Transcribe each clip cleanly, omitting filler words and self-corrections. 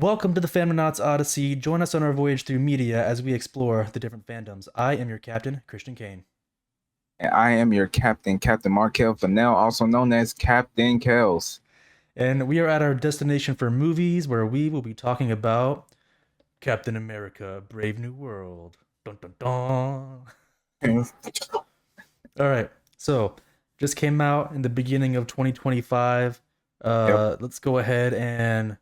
Welcome to the Fandomnauts Odyssey. Join us on our voyage through media as we explore the different fandoms. I am your captain, Christian Kane. And I am your captain, Captain Markel Fennell, also known as Captain Kells. And we are at our destination for movies where we will be talking about Captain America Brave New World. Dun dun dun. All right. So, just came out in the beginning of 2025. Yep. Let's go ahead and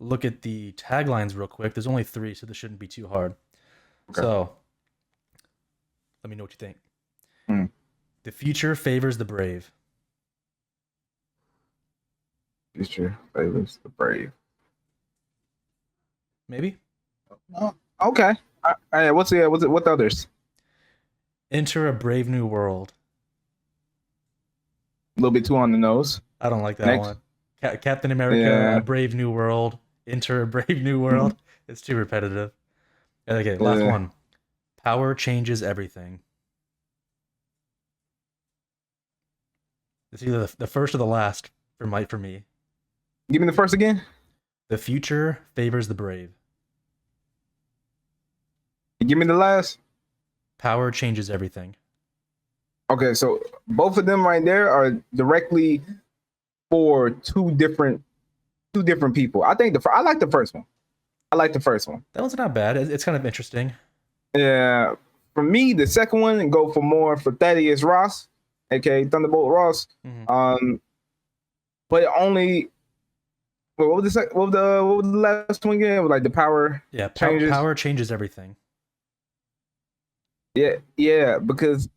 look at the taglines real quick. There's only three, so this shouldn't be too hard. Okay. So, let me know what you think. Hmm. The future favors the brave. Future favors the brave. Maybe? Oh, okay. What's what the others? Enter a brave new world. A little bit too on the nose. I don't like that Next. one. Captain America, a Yeah. brave new world. Enter a brave new world. It's too repetitive. Okay, last Yeah. one. Power changes everything. It's either the first or the last for me. Give me the first again. The future favors the brave. Give me the last. Power changes everything. Okay, so both of them right there are directly for two different people. I think I like the first one. I like the first one. That one's not bad. It's kind of interesting. Yeah. For me, the second one go for more for Thaddeus Ross, aka Thunderbolt Ross. Mm-hmm. But only what was what was the last one again? Like the power changes. Power changes everything. Yeah, because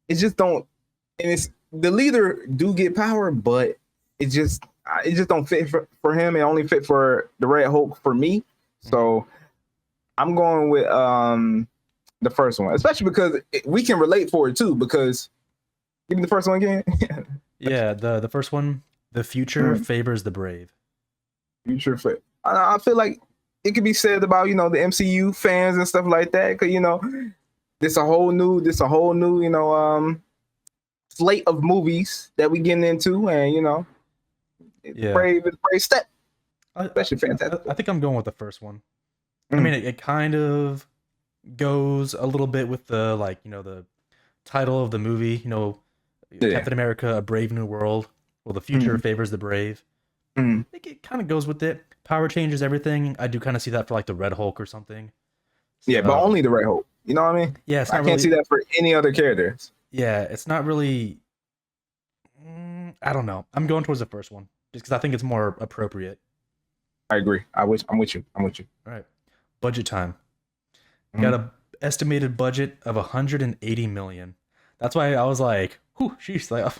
it just don't, and it's the leader do get power, but it just don't fit for him. It only fit for the Red Hulk for me. So I'm going with the first one, especially because we can relate for it too. Because give me the first one again. Yeah, the first one. The future favors the brave. Future fit. I feel like it could be said about the MCU fans and stuff like that. Cause this a whole new slate of movies that we getting into, and Yeah. brave step, especially fantastic. I think I'm going with the first one. I mean, it kind of goes a little bit with the the title of the movie. Captain America: A Brave New World. Well, the future favors the brave. I think it kind of goes with it. Power changes everything. I do kind of see that for like the Red Hulk or something. Yeah, but only the Red Hulk. You know what I mean? Yeah, it's I not can't really, see that for any other characters. Yeah, it's not really. I don't know. I'm going towards the first one just because I think it's more appropriate. I agree. I'm with you. I'm with you. All right, budget time. Got a estimated budget of 180 million. That's why I was like, "Whew, sheesh!" Like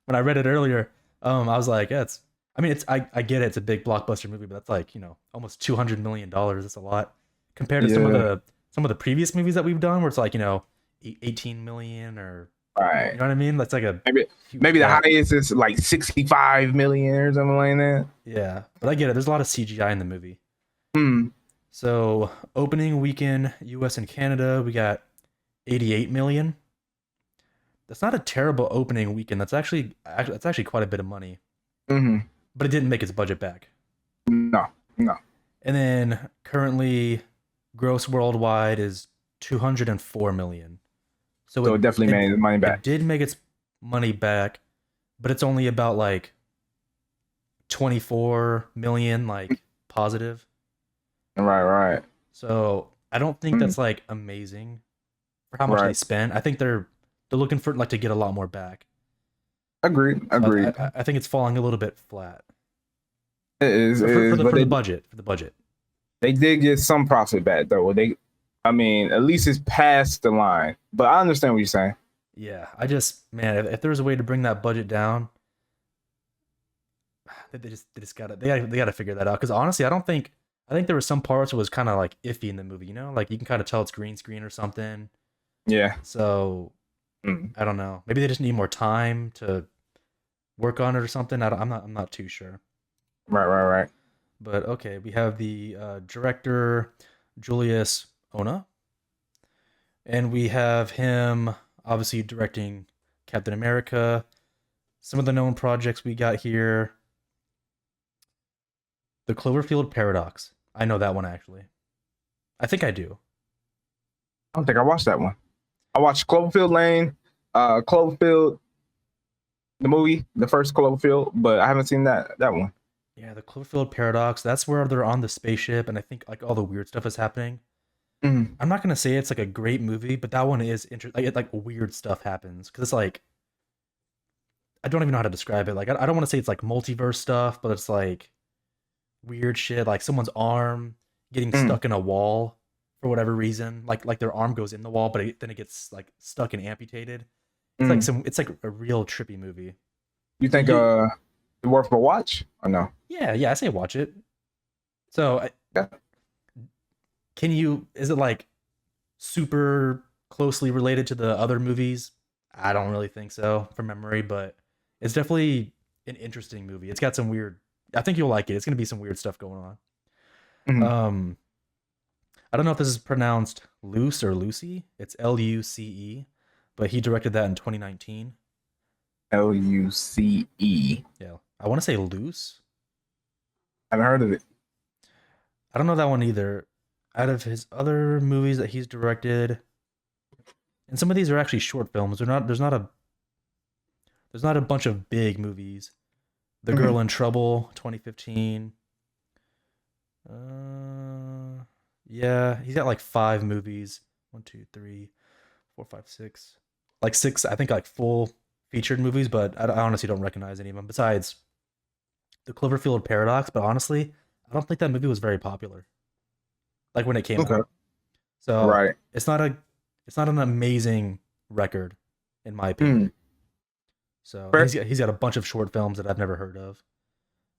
when I read it earlier, I was like, "Yeah, it's." I mean, I get it. It's a big blockbuster movie, but that's like almost $200 million. That's a lot compared to some of the previous movies that we've done, where it's like 18 million or Right. you know what I mean? That's like a maybe the highest is like 65 million or something like that. Yeah, but I get it. There's a lot of CGI in the movie. Hmm. So opening weekend, U.S. and Canada, we got 88 million. That's not a terrible opening weekend. That's actually quite a bit of money. Mm-hmm. But it didn't make its budget back. No. And then currently, gross worldwide is 204 million. So it definitely made the money back. It did make its money back, but it's only about like 24 million like positive. Right. So I don't think that's like amazing for how much they spent. I think they're looking for like to get a lot more back. Agreed. I think it's falling a little bit flat. It is for the budget. For the budget, they did get some profit back though. I mean, at least it's past the line. But I understand what you're saying. Yeah, man, if there's a way to bring that budget down, they just gotta figure that out. Because honestly, I think there were some parts that was kind of like iffy in the movie. Like you can kind of tell it's green screen or something. Yeah. So I don't know. Maybe they just need more time to work on it or something. I'm not too sure. Right. But okay, we have the director Julius Ona, and we have him obviously directing Captain America. Some of the known projects we got here: The Cloverfield Paradox. I know that one actually. I think I do. I don't think I watched that one. I watched Cloverfield Lane, Cloverfield, the movie, the first Cloverfield, but I haven't seen that one. Yeah, the Cloverfield Paradox. That's where they're on the spaceship, and I think like all the weird stuff is happening. Mhm. I'm not gonna say it's like a great movie, but that one is interesting. Like, weird stuff happens because it's like I don't even know how to describe it. Like I don't want to say it's like multiverse stuff, but it's like weird shit. Like someone's arm getting Mhm. stuck in a wall for whatever reason. Like their arm goes in the wall, but then it gets like stuck and amputated. It's like Mhm. some. It's like a real trippy movie. You think You, it's worth a watch or no? yeah, I say watch it. So Yeah. can you? Is it like super closely related to the other movies? I don't really think so from memory, but it's definitely an interesting movie. It's got some weird. I think you'll like it. It's gonna be some weird stuff going on. Mhm. Um, I don't know if this is pronounced Luce or Lucy. It's Luce, but he directed that in 2019. Luce. Yeah, I want to say Luce. Haven't heard of it. I don't know that one either. Out of his other movies that he's directed, and some of these are actually short films. They're not. There's not a bunch of big movies. The Mhm. Girl in Trouble, 2015. Uh, yeah, he's got like 5 movies. One, two, three, four, five, six. Like six, I think, like full featured movies, but I honestly don't recognize any of them besides the Cloverfield Paradox. But honestly, I don't think that movie was very popular. Like when it came Okay. out, so Right. it's not a, it's not an amazing record, in my opinion. Mm. So and Fair. he's got a bunch of short films that I've never heard of.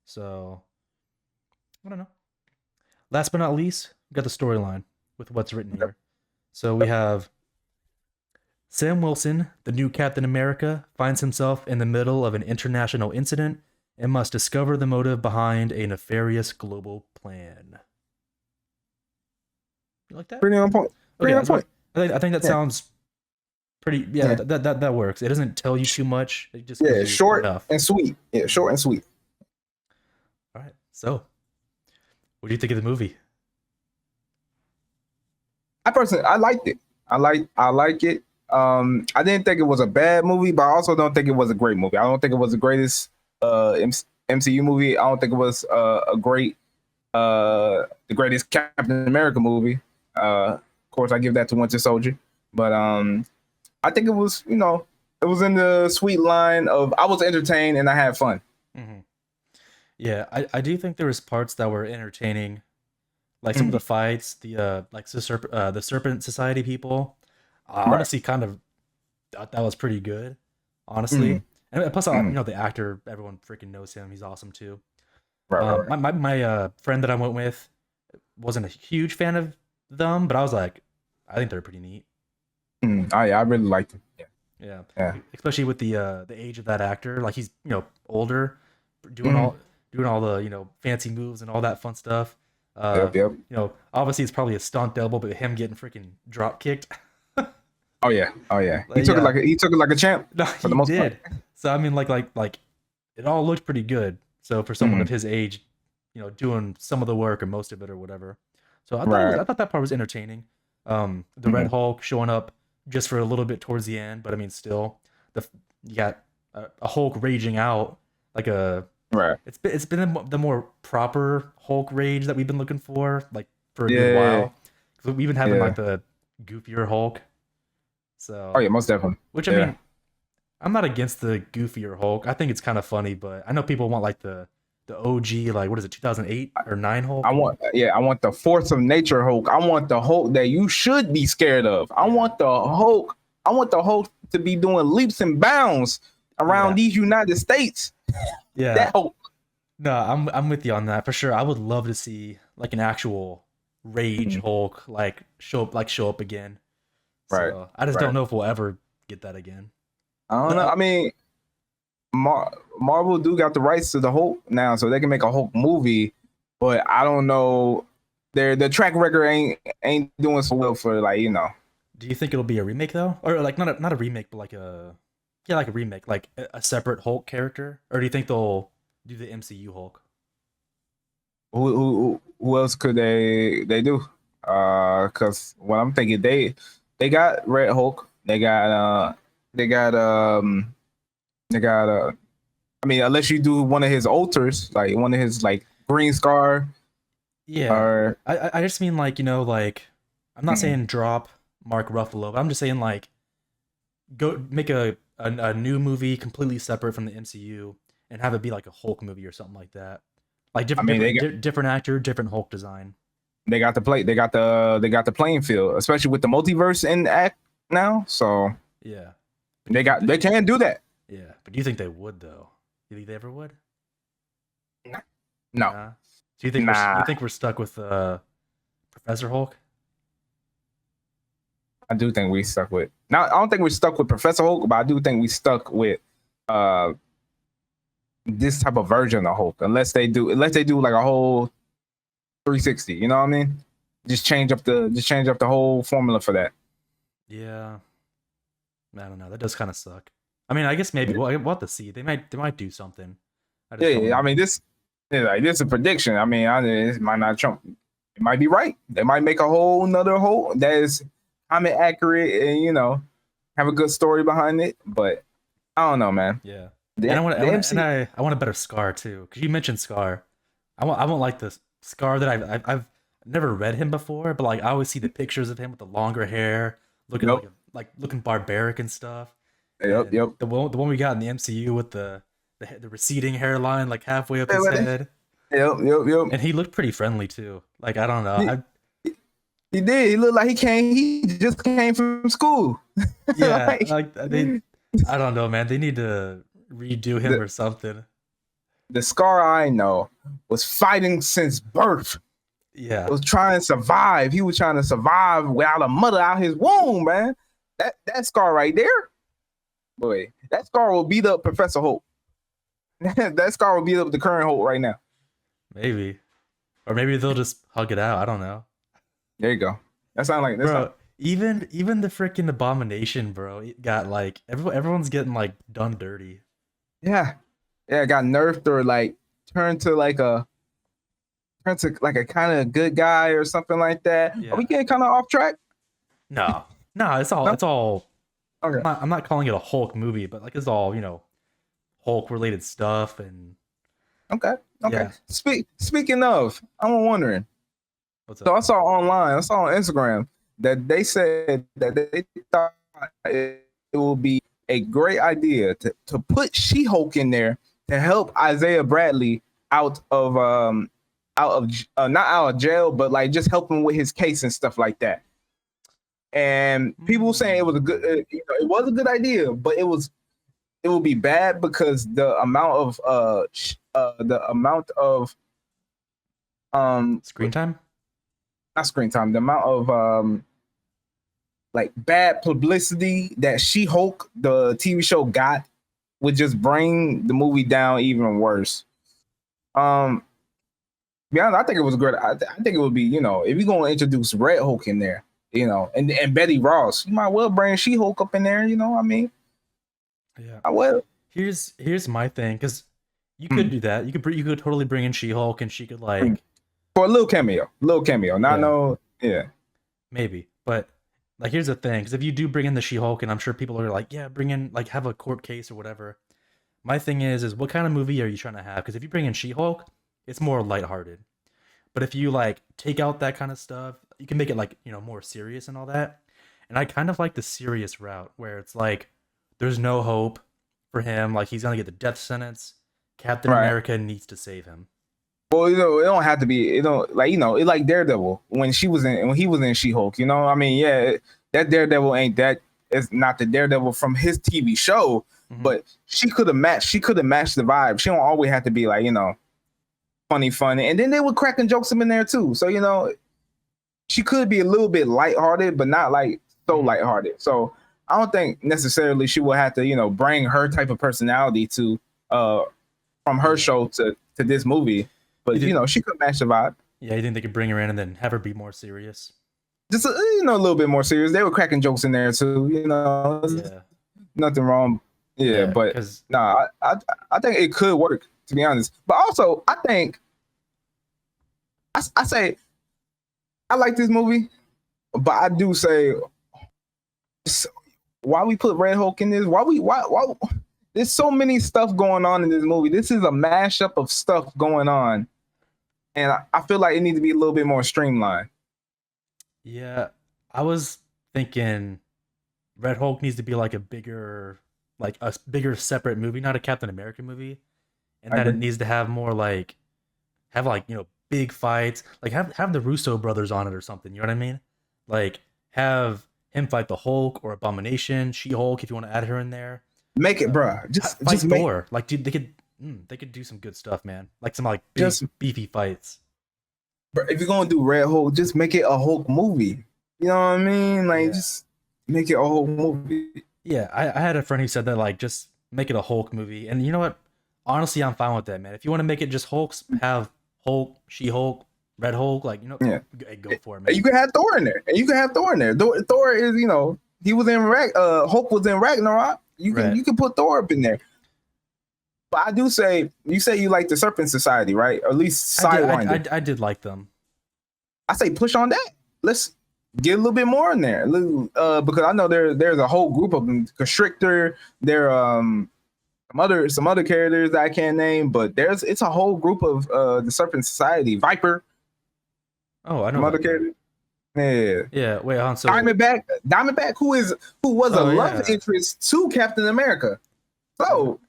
So I don't know. Last but not least, we got the storyline with what's written Yep. here. So we have Sam Wilson, the new Captain America, finds himself in the middle of an international incident and must discover the motive behind a nefarious global plan. You like that? Pretty on point. Okay, Pretty on point. I think that Yeah. sounds pretty. Yeah, Yeah. that works. It doesn't tell you too much. It just gives Yeah. you Short enough. and sweet. Yeah. Short and sweet. All right. So, what do you think of the movie? I liked it. I like it. I didn't think it was a bad movie, but I also don't think it was a great movie. I don't think it was the greatest MCU movie. I don't think it was a great the greatest Captain America movie. Of course, I give that to Winter Soldier, but I think it was, it was in the sweet line of I was entertained and I had fun. Mm-hmm. Yeah, I do think there was parts that were entertaining, like some of Mhm. the fights, the Serpent Society people. I Right. honestly kind of thought that was pretty good, honestly. Mhm. And plus, Mhm. the actor, everyone freaking knows him. He's awesome too. Right. Right. Right. My friend that I went with wasn't a huge fan of them, but I was like, I think they're pretty neat. Mhm. Oh yeah, I really liked it. Yeah. Yeah, Yeah. especially with the age of that actor. Like he's older, doing Mhm. all doing all the fancy moves and all that fun stuff. Yep. Yep. Obviously it's probably a stunt double, but him getting freaking drop kicked. Oh yeah. Oh yeah. He Like, took it yeah, like a champ no, for the he most part. did. So I mean, like it all looked pretty good. So for someone Mhm. of his age, doing some of the work or most of it or whatever. So Right. I thought that part was entertaining. The Red Mhm. Hulk showing up just for a little bit towards the end, but I mean, still, you got a Hulk raging out like a. Right. It's been the more proper Hulk rage that we've been looking for, like for a good Yeah. while. 'Cause we've been having Yeah. like the goofier Hulk. Oh So, yeah. Most definitely. which I Yeah. mean, I'm not against the goofier Hulk. I think it's kind of funny, but I know people want like the OG, like what is it, 2008 or 9 Hulk? I want the force of nature Hulk. I want the Hulk that you should be scared of. Yeah. I want the Hulk to be doing leaps and bounds around Yeah. these United States. Yeah. That Hulk. No, I'm with you on that for sure. I would love to see like an actual Rage Mhm. Hulk show up again. Right. So I just Right. don't know if we'll ever get that again. I don't know. Uh, I mean, Marvel do got the rights to the Hulk now, so they can make a Hulk movie. But I don't know. Their track record ain't doing so well for do you think it'll be a remake though, or like not a remake, but like like a remake, like a separate Hulk character, or do you think they'll do the MCU Hulk? who else could they do? Because what I'm thinking, they got Red Hulk. They got they got I mean, unless you do one of his alters, like one of his like Green Scar Yeah, or I just mean like like I'm not Mhm. saying drop Mark Ruffalo, but I'm just saying like go make a new movie completely separate from the MCU and have it be like a Hulk movie or something like that. Like I mean different actor, different Hulk design. they got the play they got the playing field, especially with the multiverse in act now. So Yeah, but do you think they can do that. yeah, but do you think they would though? You think they ever would? No, Nah. Do you think nah. we're stuck with Professor Hulk? I do think we stuck with. Now I don't think we're stuck with Professor Hulk, but I do think we stuck with uh this type of version of Hulk. Unless they do like a whole 360. You know what I mean? Just change up the whole formula for that. Yeah, I don't know. That does kind of suck. I mean, I guess maybe we'll have to see. They might do something. I just don't Yeah, I know. mean this is a prediction. I mean, it might not Trump. It might be right. They might make a whole another whole that is comic accurate and have a good story behind it. But I don't know, man. Yeah, and The the MC. I want a better Scar too. Cause you mentioned Scar. I want like the Scar that I've never read him before, but like I always see the pictures of him with the longer hair, looking Yep. like looking barbaric and stuff. Yep. And Yep. the one we got in the MCU with the receding hairline like halfway up his Yep. head, Yep. Yep. and he looked pretty friendly too. Like I don't know. He, he did. He looked like he came. He just came from school. Yeah, Like like I don't know, man. They need to redo him the or something. the Scar I know was fighting since birth. Yeah, Was trying to survive. He was trying to survive without a mother out his womb, man. That Scar right there, boy. That Scar will beat up Professor Hope. That Scar will beat up the current Hope right now. maybe, or maybe they'll just hug it out. I don't know, There you go. That sound like that's not. bro. Even the freaking Abomination, bro. It got like everyone's getting like done dirty. Yeah, yeah. Got nerfed or like turned to like a kind of good guy or something like that. Are we Yeah. getting kind of off track? No, no. No. It's all. Okay. I'm not calling it a Hulk movie, but like it's all Hulk related stuff and Okay. Okay. yeah. Speaking of, I'm wondering. What's So up? I saw online, I saw on Instagram that they said that they thought it will be a great idea to put She-Hulk in there to help Isaiah Bradley out of not out of jail, but like just help him with his case and stuff like that. And people were saying it was a good, it was a good idea, but it would be bad because the amount of Screen time? not screen time, the amount of like bad publicity that She-Hulk, the TV show, got would just bring the movie down even worse. To be honest, I think it was great. I think it would be, if you're gonna introduce Red Hulk in there, and Betty Ross, you might well bring She-Hulk up in there. You know what I mean? Yeah. I will. Here's my thing, because you could do that. You could totally bring in She-Hulk, and she could Mm. like For a little cameo, not yeah, no, yeah. maybe. But like here's the thing, because if you do bring in the She-Hulk, and I'm sure people are like, yeah, bring in like have a court case or whatever. My thing is what kind of movie are you trying to have? Because if you bring in She-Hulk, it's more lighthearted. But if you like take out that kind of stuff, you can make it like more serious and all that. And I kind of like the serious route where it's like there's no hope for him. Like he's gonna get the death sentence. Captain Right. America needs to save him. Well, it don't have to be. It don't like it like Daredevil when he was in She-Hulk. I mean, yeah, that Daredevil ain't that. It's not the Daredevil from his TV show, Mhm. but she could have matched. She could have matched the vibe. She don't always have to be like funny, and then they were cracking jokes in there too. So she could be a little bit lighthearted, but not like so Mhm. lighthearted. So I don't think necessarily she will have to bring her type of personality to from her Yeah. show to this movie. But You did, she could match the vibe. yeah, you think they could bring her in and then have her be more serious? Just a little bit more serious. They were cracking jokes in there too. Yeah, Nothing wrong. Yeah, but because nah, I think it could work, to be honest. But also, I think I say I like this movie, but I do say why we put Red Hulk in this? Why there's so many stuff going on in this movie. This is a mashup of stuff going on. And I feel like it needs to be a little bit more streamlined. Yeah, I was thinking Red Hulk needs to be like a bigger separate movie, not a Captain America movie, and I that it agree. needs to have more have big fights, like have the Russo brothers on it or something. You know what I mean? Like have him fight the Hulk or Abomination, She Hulk if you want to add her in there. Make it, Uh, bruh. Fight Just make Thor. Like dude, they could do some good stuff, man. Like some like big just beefy fights. bruh, if you're gonna do Red Hulk, just make it a Hulk movie. You know what I mean? Like Yeah. just make it a Hulk movie. Yeah, I had a friend who said that like just make it a Hulk movie, and you know what? Honestly, I'm fine with that, man. If you want to make it just Hulks, have Hulk, She Hulk, Red Hulk, like Yeah. go for it, And man. you can have Thor in there. And you can have Thor in there. Thor is, he was in Hulk was in Ragnarok. Right. You can put Thor up in there. But I do say you like the Serpent Society, right? Or at least Sidewinder. I did like them. I say push on that. Let's get a little bit more in there. Because I know there's a whole group of them. Constrictor, there some other characters that I can't name, but it's a whole group of the Serpent Society. Viper, Oh, I know. some other that. characters. Yeah. Yeah, wait, on. So Diamondback, who was a Oh, love yeah. interest to Captain America. So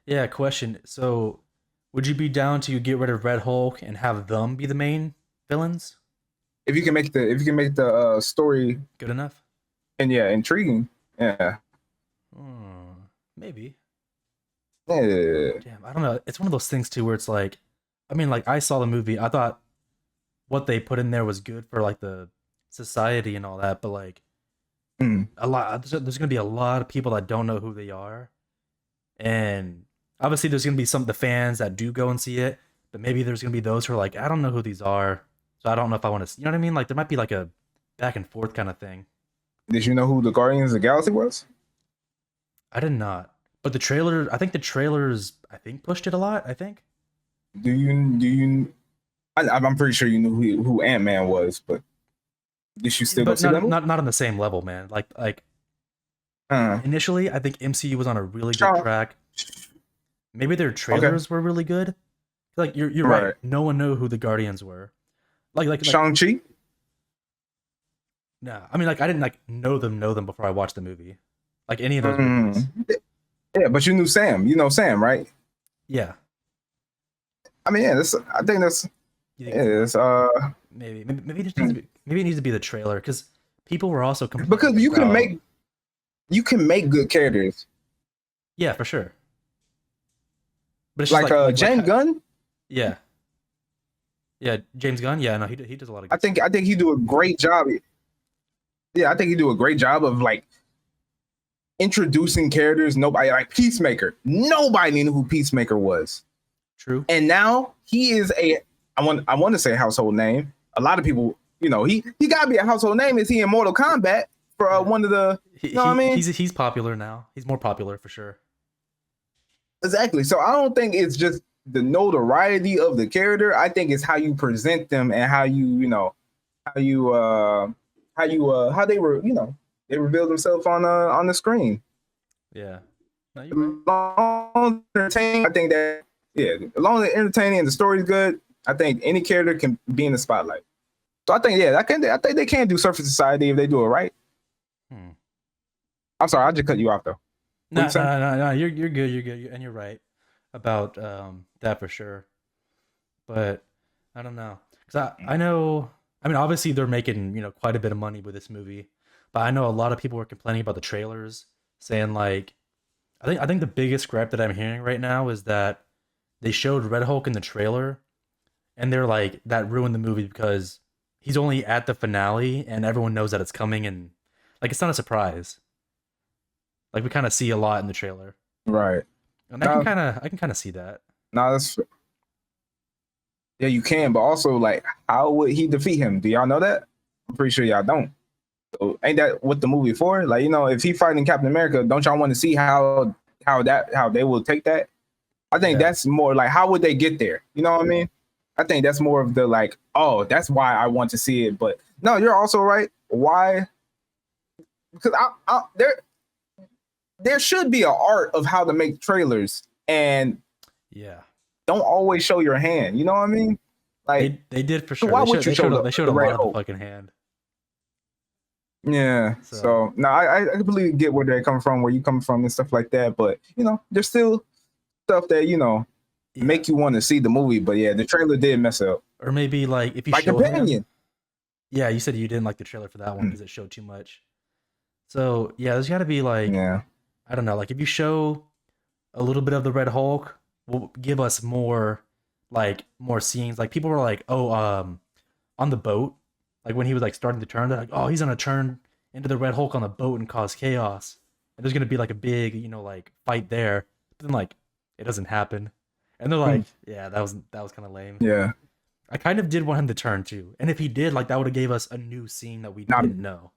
yeah, question. So would you be down to get rid of Red Hulk and have them be the main villains? if you can make the story Good enough? and intriguing, yeah. Maybe. Yeah. Damn, I don't know. It's one of those things too where it's like, I mean, like I saw the movie, I thought what they put in there was good for like the society and all that, but like Mm. there's gonna be a lot of people that don't know who they are, and obviously there's gonna be some of the fans that do go and see it, but maybe there's gonna be those who are like, I don't know who these are, so I don't know if I want to. You know what I mean? Like there might be like a back and forth kind of thing. Did you know who the Guardians of the Galaxy was? I did not, but I think the trailers, pushed it a lot. I think. Do you? I'm pretty sure you knew who Ant-Man was, but did you still go But see that movie? not on the same level, man. Like Uh, initially, I think MCU was on a really good Shaw- track. Maybe their trailers were really good. Like you're Right. right. No one knew who the Guardians were. Like Shang-Chi? no. I mean, like I didn't like know them before I watched the movie. Like any of those movies. Yeah, but you knew Sam. You know Sam, right? Yeah. I mean, yeah, I think that's You think it's maybe it needs to be the trailer because people were also complaining because you can about- make good characters. Yeah, for sure. But it's just Like James Gunn. Yeah. Yeah, James Gunn. Yeah, no, he does a lot of good I think he do a great job. Yeah, I think he do a great job of like introducing characters. Nobody like Peacemaker. Nobody knew who Peacemaker was, True. and now he is I want to say household name. A lot of people, he gotta be a household name. Is he in Mortal Kombat for one of the? You know what I mean? He's popular now. He's more popular for sure. Exactly. So I don't think it's just the notoriety of the character. I think it's how you present them and how how they were, they reveal themselves on the screen. Yeah. No, you're right. Long entertaining, I think that as long as it's entertaining and the story's good, I think any character can be in the spotlight. So I think I think they can do Surface Society if they do it right. Hmm. I'm sorry, I just cut you off though. No, you saying? no. You're good. You're good. And you're right about that for sure. But I don't know because I know. I mean, obviously they're making quite a bit of money with this movie, but I know a lot of people were complaining about the trailers, saying like, I think the biggest gripe that I'm hearing right now is that they showed Red Hulk in the trailer, and they're like that ruined the movie because he's only at the finale and everyone knows that it's coming and like it's not a surprise. Like we kind of see a lot in the trailer, Right. and I can kind of see that. No, that's yeah, you can, but also like, how would he defeat him? Do y'all know that? I'm pretty sure y'all don't. So ain't that what the movie for? Like, if he fighting Captain America, don't y'all want to see how they will take that? I think Yeah. that's more like how would they get there? You know what I mean? I think that's more of the like, oh, that's why I want to see it. But no, you're also right. Why? Because there should be an art of how to make trailers, and Yeah. don't always show your hand. You know what I mean? Like, They did for sure. why They would you show they showed the a Red lot of the Hulk? fucking hand. Yeah. So no, I completely get where they're coming from, where you come from, and stuff like that. But there's still stuff that Yeah. make you want to see the movie. But yeah, the trailer did mess up. Or maybe like if you My show him. companion. Yeah, you said you didn't like the trailer for that one because it showed too much. So yeah, there's got to be like, Yeah. I don't know, like if you show a little bit of the Red Hulk, will give us more scenes. Like people were like, oh, on the boat, like when he was like starting to turn, they're like, oh, he's gonna turn into the Red Hulk on the boat and cause chaos, and there's gonna be like a big, like fight there. But then like it doesn't happen, and they're like, yeah, that was kind of lame. Yeah. I kind of did want him to turn too, and if he did, like that would have gave us a new scene that we Nah. didn't know.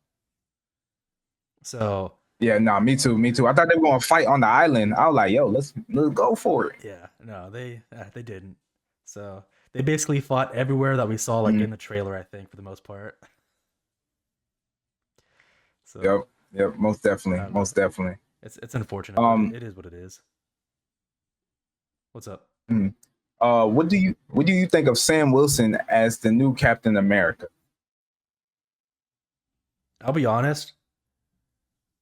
So Yeah, nah, me too. I thought they were gonna fight on the island. I was like, yo, let's go for it. yeah, no, they didn't. So they basically fought everywhere that we saw, like in the trailer, I think, for the most part. So Yep, most definitely. It's unfortunate. But it is what it is. What's up? What do you think of Sam Wilson as the new Captain America? I'll be honest,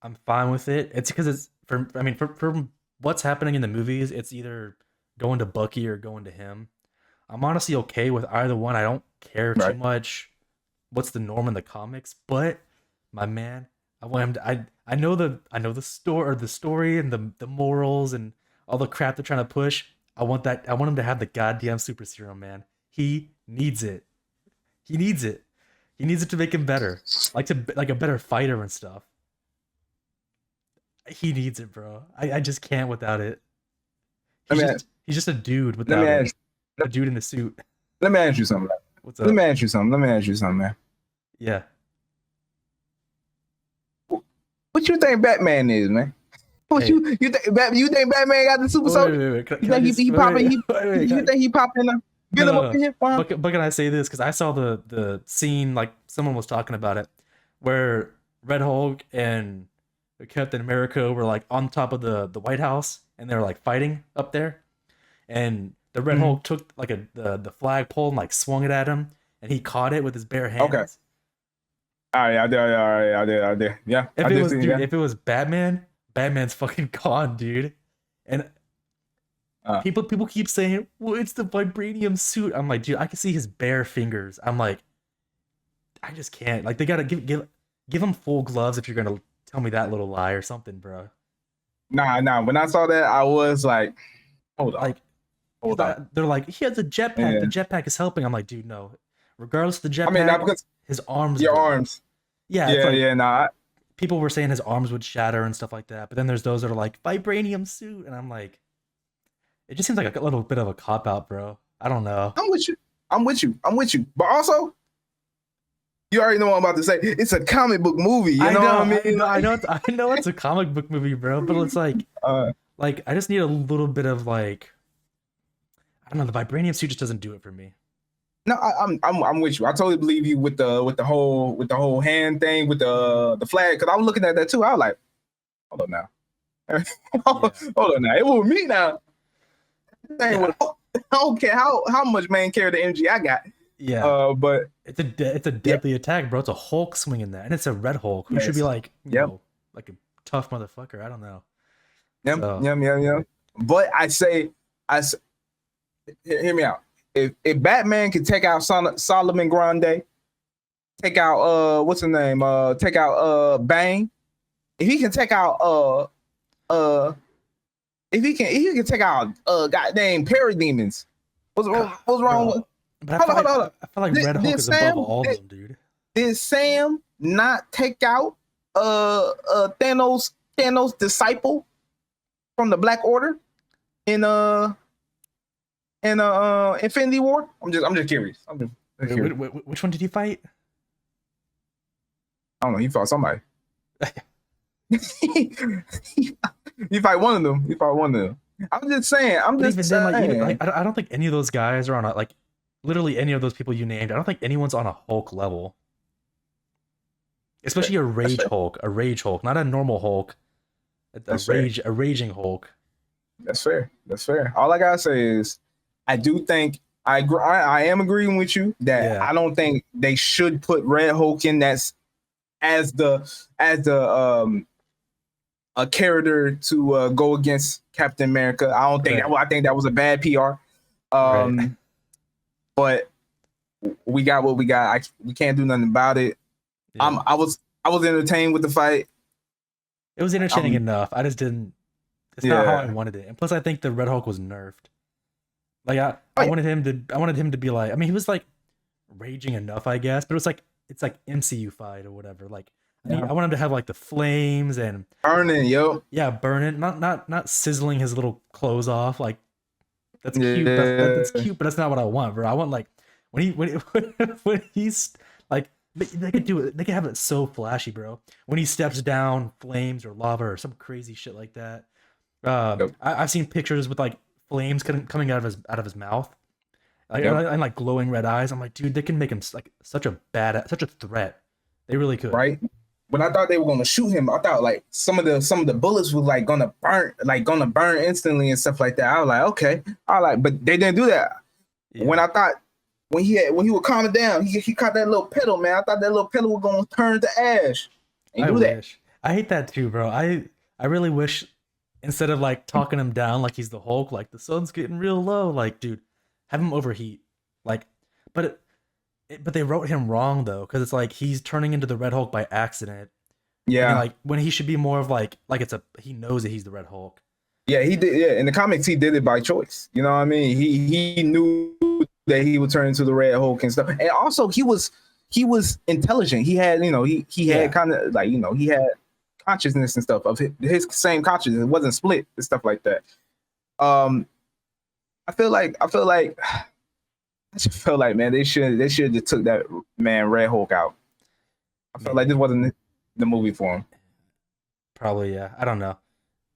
I'm fine with it. It's because it's for what's happening in the movies, it's either going to Bucky or going to him. I'm honestly okay with either one. I don't care too much what's the norm in the comics, but my man, I want him to, I know the story and the morals and all the crap they're trying to push. I want him to have the goddamn super serum, man. He needs it. He needs it. He needs it to make him better. Like a better fighter and stuff. He needs it, bro. I just can't without it. He's just a dude without it. A dude in a suit. Let me ask you something. What's up? Let me ask you something, man. Yeah. What you think Batman is, man? What you think Batman got the super soldier? You think he popping? You think he popping up? Get him up in here. But can I say this? Because I saw the scene, like someone was talking about it, where Red Hulk and Captain America were like on top of the White House, and they were like fighting up there, and the Red Hulk took like the flagpole and like swung it at him, and he caught it with his bare hands. Okay. All right, I did. Yeah. If it was Batman, Batman's fucking gone, dude. And people keep saying, well, it's the vibranium suit. I'm like, dude, I can see his bare fingers. I'm like, I just can't. Like, they gotta give him full gloves if you're gonna tell me that little lie or something, bro. Nah. When I saw that, I was like, hold on. They're like, he has a jetpack. Yeah. The jetpack is helping. I'm like, dude, no. Regardless of the jetpack, not because his arms. Your arms. Yeah. Nah. People were saying his arms would shatter and stuff like that, but then there's those that are like vibranium suit, and I'm like, it just seems like a little bit of a cop out, bro. I don't know. I'm with you. But also, you already know what I'm about to say. It's a comic book movie. You know what I mean? I know it's a comic book movie, bro. But it's like, I just need a little bit of like, I don't know. The vibranium suit just doesn't do it for me. No, I'm with you. I totally believe you with the whole hand thing with the flag. Because I was looking at that too. I was like, hold on now. Hold on now. It was me now. I don't care how much main character energy I got. Yeah. But it's a deadly attack, bro. It's a Hulk swinging that, and it's a Red Hulk who should be like, you know, like a tough motherfucker. I don't know. Yep. But I say, hear me out. If Batman can take out Solomon Grande, take out what's his name? Take out Bane. If he can take out if he can take out goddamn parademons. What's wrong with? But hold on. I feel like Red Hulk is above all of them, dude. Did Sam not take out Thanos disciple from the Black Order in Infinity War? I'm just curious. Which one did he fight? I don't know. He fought somebody. He fight one of them. I'm just saying. I don't think any of those guys are on a like. literally any of those people you named, I don't think anyone's on a Hulk level. That's fair. Especially That's fair. A rage Hulk, not a normal Hulk, That's fair. a raging Hulk. That's fair. That's fair. All I gotta say is, I do think I am agreeing with you that Yeah, I don't think they should put Red Hulk in that's as the a character to go against Captain America. I don't think that. right, I think that was a bad PR. right. Um, but we got what we got. We can't do nothing about it. Yeah, I was entertained with the fight. it was entertaining Um, enough. I just didn't. It's not how I yeah. wanted it, and plus, I think the Red Hulk was nerfed. Like Oh, I yeah. wanted him to be like. I mean, he was like raging enough, I guess, but it's like MCU fight or whatever. Like Yeah. I want him to have like the flames and Burning, yo. yeah, burn it, not sizzling his little clothes off. Like that's cute. That's Yeah. cute, but that's not what I want, bro. I want like when he's like they could do it. They could have it so flashy, bro. When he steps down, flames or lava or some crazy shit like that. Yep. I've seen pictures with like flames coming out of his mouth, like Yep. and like glowing red eyes. I'm like, dude, they can make him like such a threat. They really could. Right. When I thought they were gonna shoot him, I thought like some of the bullets were like gonna burn instantly and stuff like that. I was like, okay, I like, but they didn't do that. When Yeah, I thought when he was calming down, he caught that little pedal, man. I thought that little pedal was gonna turn to ash. And I do that. wish. I hate that too, bro. I really wish instead of like talking him down like he's the Hulk, like the sun's getting real low, like dude, have him overheat. Like, but but they wrote him wrong though, because it's like he's turning into the Red Hulk by accident, and Yeah. like when he should be more of like it's a he knows that he's the Red Hulk. Yeah, he did. Yeah, in the comics, he did it by choice. You know what I mean? He knew that he would turn into the Red Hulk and stuff. And also, he was intelligent. He had he Yeah, had kind of like he had consciousness and stuff of his same consciousness. It wasn't split and stuff like that. Um, I feel like I just feel like man, they should have took that man Red Hulk out. I felt like this maybe, wasn't the movie for him. probably, yeah. I don't know.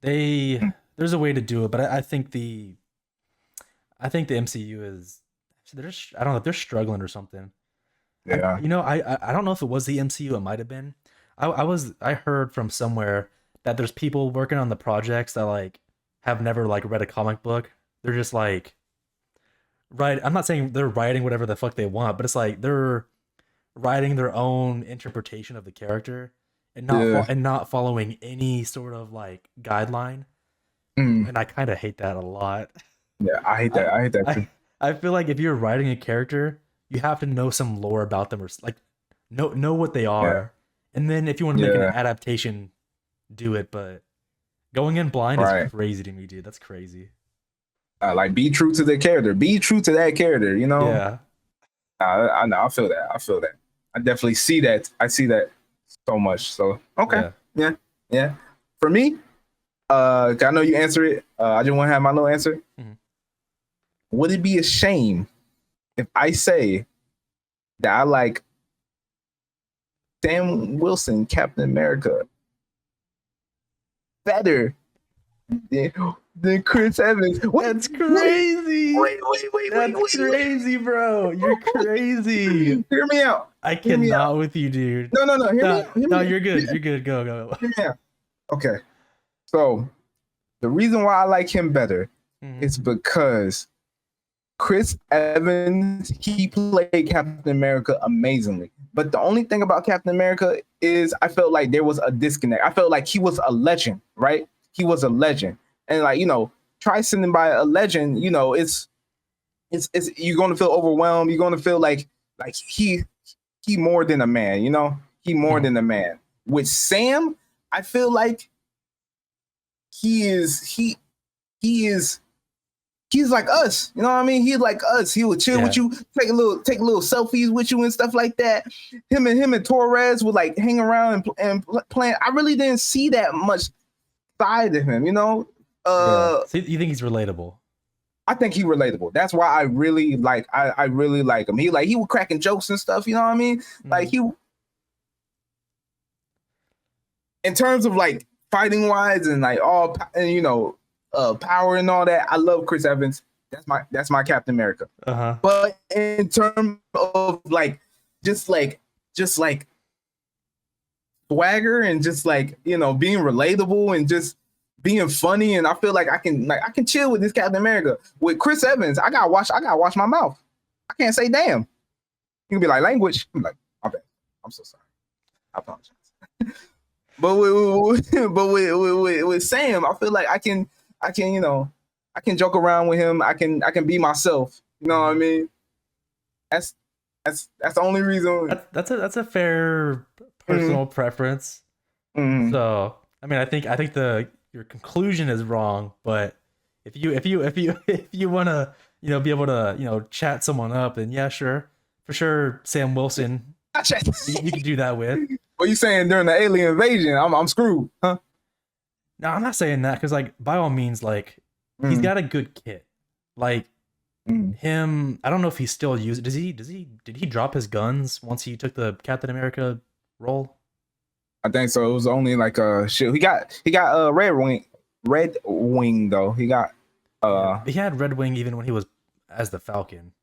They there's a way to do it, but I think the MCU is they're just, I don't know, they're struggling or something. Yeah, I don't know if it was the MCU. It might have been. I heard from somewhere that there's people working on the projects that like have never like read a comic book. They're just like right. I'm not saying they're writing whatever the fuck they want, but it's like they're writing their own interpretation of the character yeah. and not following any sort of like guideline. Mm. And I kind of hate that a lot. Yeah, I hate I that. I hate that too. I feel like if you're writing a character, you have to know some lore about them or like know what they Yeah, are. And then if you want to make an yeah. adaptation, do it, but going in blind is Right. crazy to me, dude. That's crazy. Like be true to the character. Be true to that character. You know. Yeah. I know. I feel that. I feel that. I definitely see that. I see that so much. So okay. Yeah. Yeah. Yeah. For me, I know you answer it. I just want to have my little answer. Mhm. Would it be a shame if I say that I like Sam Wilson, Captain America, better than, than Chris Evans? That's crazy. That's Wait. crazy, bro. You're crazy. Hear me out. I Hear me out. cannot with you, dude. No. Hear me No, out. Hear no, me out. you're good. You're good. Go. Hear me out. Okay. So the reason why I like him better Mhm. is because Chris Evans, he played Captain America amazingly. But the only thing about Captain America is I felt like there was a disconnect. I felt like he was a legend, right? He was a legend. And like, try sitting by a legend, it's you're gonna feel overwhelmed. You're gonna feel like he more than a man, He more Mhm. than a man. With Sam, I feel like he is he's like us. You know what I mean? He's like us. He would chill Yeah. with you, take a little selfies with you and stuff like that. Him and Torres would like hang around and playing. I really didn't see that much side of him, Yeah. Uh So you think he's relatable? I think he relatable. That's why I really I really like him. He was cracking jokes and stuff, you know what I mean? Like Mhm. he in terms of fighting wise and power and all that, I love Chris Evans. That's my Captain America. Uh-huh. But in terms of like just like swagger and just like being relatable and just being funny, and I feel like I can chill with this Captain America. With Chris Evans, I gotta watch my mouth. I can't say damn. You can be like language. I'm like, my bad. I'm so sorry. I apologize. But with Sam, I feel like I can joke around with him. I can be myself. You know what I mean? That's the only reason. That's a fair personal preference. Mhm. So I mean, I think your conclusion is wrong, but if you want to be able to chat someone up, then yeah, sure, for sure, Sam Wilson, you can do that with. What you saying during the alien invasion? I'm screwed, huh? No, I'm not saying that because like by all means, like he's got a good kit. Like him, I don't know if he's still using. Did he drop his guns once he took the Captain America role? I think so. It was only like shit. He got Red Wing though. He got he had Red Wing even when he was as the Falcon.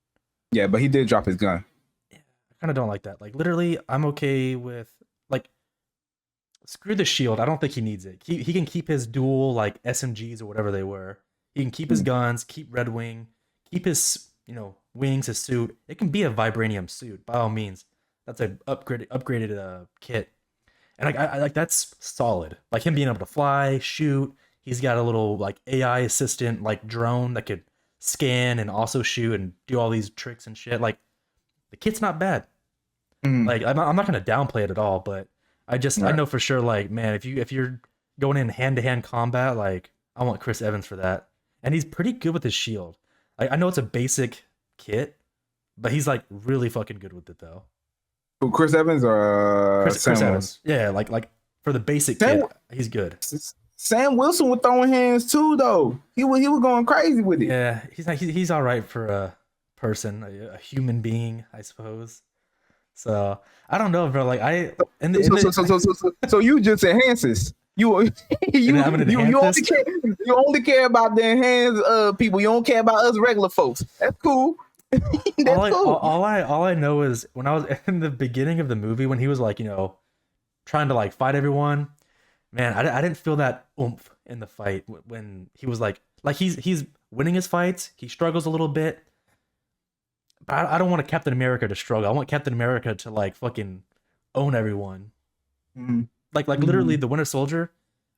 Yeah, but he did drop his gun. Yeah, I kind of don't like that. Like literally, I'm okay with like screw the shield. I don't think he needs it. He can keep his dual like SMGs or whatever they were. He can keep his guns, keep Red Wing, keep his wings, his suit. It can be a vibranium suit by all means. That's a upgraded kit. And I like that's solid. Like him being able to fly, shoot. He's got a little like AI assistant like drone that could scan and also shoot and do all these tricks and shit. Like the kit's not bad. Like I'm not gonna downplay it at all, but I know for sure like man, if you're going in hand to hand combat, like I want Chris Evans for that. And he's pretty good with his shield. I know it's a basic kit, but he's like really fucking good with it though. Chris Evans or Chris Evans. Yeah, like for the basic kit, he's good. Sam Wilson was throwing hands too, though. He was going crazy with it. Yeah, he's all right for a person, a human being, I suppose. So I don't know, bro. Like so you just enhances. You only care about the enhanced people. You don't care about us regular folks. That's cool. All I know is when I was in the beginning of the movie when he was like trying to like fight everyone, man, I didn't feel that oomph in the fight when he was like he's winning his fights. He struggles a little bit, but I don't want Captain America to struggle. I want Captain America to like fucking own everyone. Like literally the Winter Soldier.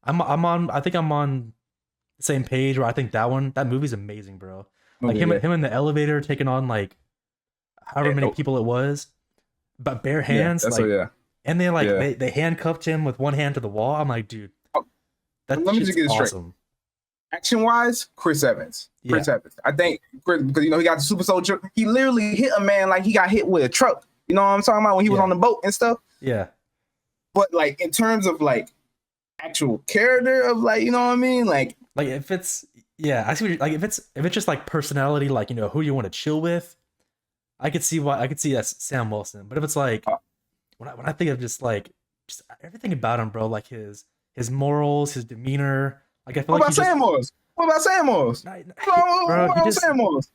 I think I'm on the same page where I think that movie's amazing, bro. Like him in the elevator taking on like however many people it was, but bare hands. And they they handcuffed him with one hand to the wall. I'm like, dude, that's awesome. Action wise, Chris Evans. Chris Evans. I think because he got the super soldier. He literally hit a man like he got hit with a truck. You know what I'm talking about when he was on the boat and stuff. Yeah. But like in terms of like actual character of like what I mean, like if it's. Yeah, I see. Like if it's just like personality, like who you want to chill with, I could see that's Sam Wilson. But if it's like when I think of just everything about him, bro, like his morals, his demeanor, like I feel what about Sam Wilson? What about Sam Wilson? What about Sam Wilson?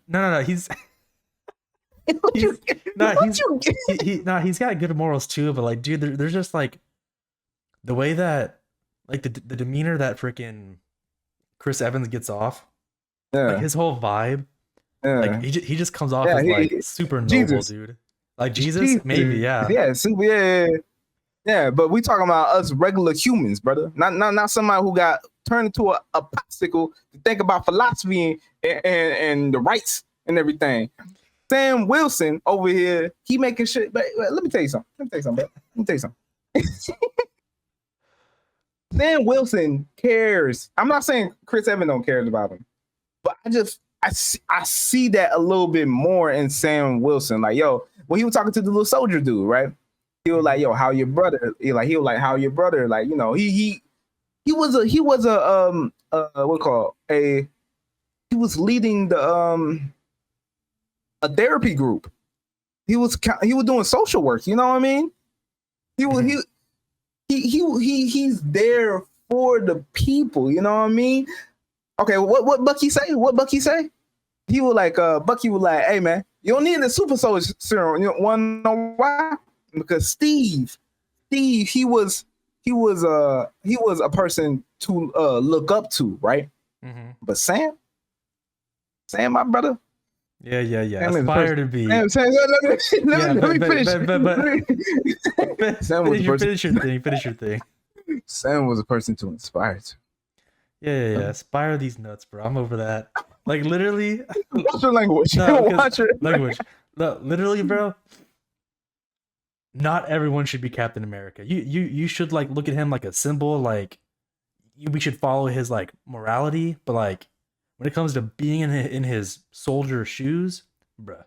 No. He's he's got good morals too. But like, dude, there's just like the way that like the demeanor that freaking Chris Evans gets off, like his whole vibe, like he just comes off as like super noble, Jesus. Dude. Like Jesus, maybe, yeah. But we talking about us regular humans, brother. Not somebody who got turned into a popsicle to think about philosophy and the rights and everything. Sam Wilson over here, he making shit. But let me tell you something. Sam Wilson cares. I'm not saying Chris Evans don't care about him, but I see that a little bit more in Sam Wilson. Like, when he was talking to the little soldier dude, right? He was like, how your brother? He was like, how your brother? Like, he was leading a therapy group. He was doing social work. You know what I mean? He's there for the people, you know what I mean? Okay, what Bucky say? What Bucky say? He was like, Bucky was like, hey man, you don't need the super soldier serum. You want to know why? Because Steve, he was a person to look up to, right? Mm-hmm. But Sam, my brother, Yeah. Sam is a Aspire person. to be. Sam, let me finish. Sam was a person. Finish your thing. Sam was a person to inspire to. Yeah. Aspire these nuts, bro. I'm over that. Like literally. What's your language? No, Watch your language. No, literally, bro. Not everyone should be Captain America. You should like look at him like a symbol. Like we should follow his like morality. But like when it comes to being in his soldier shoes, bruh,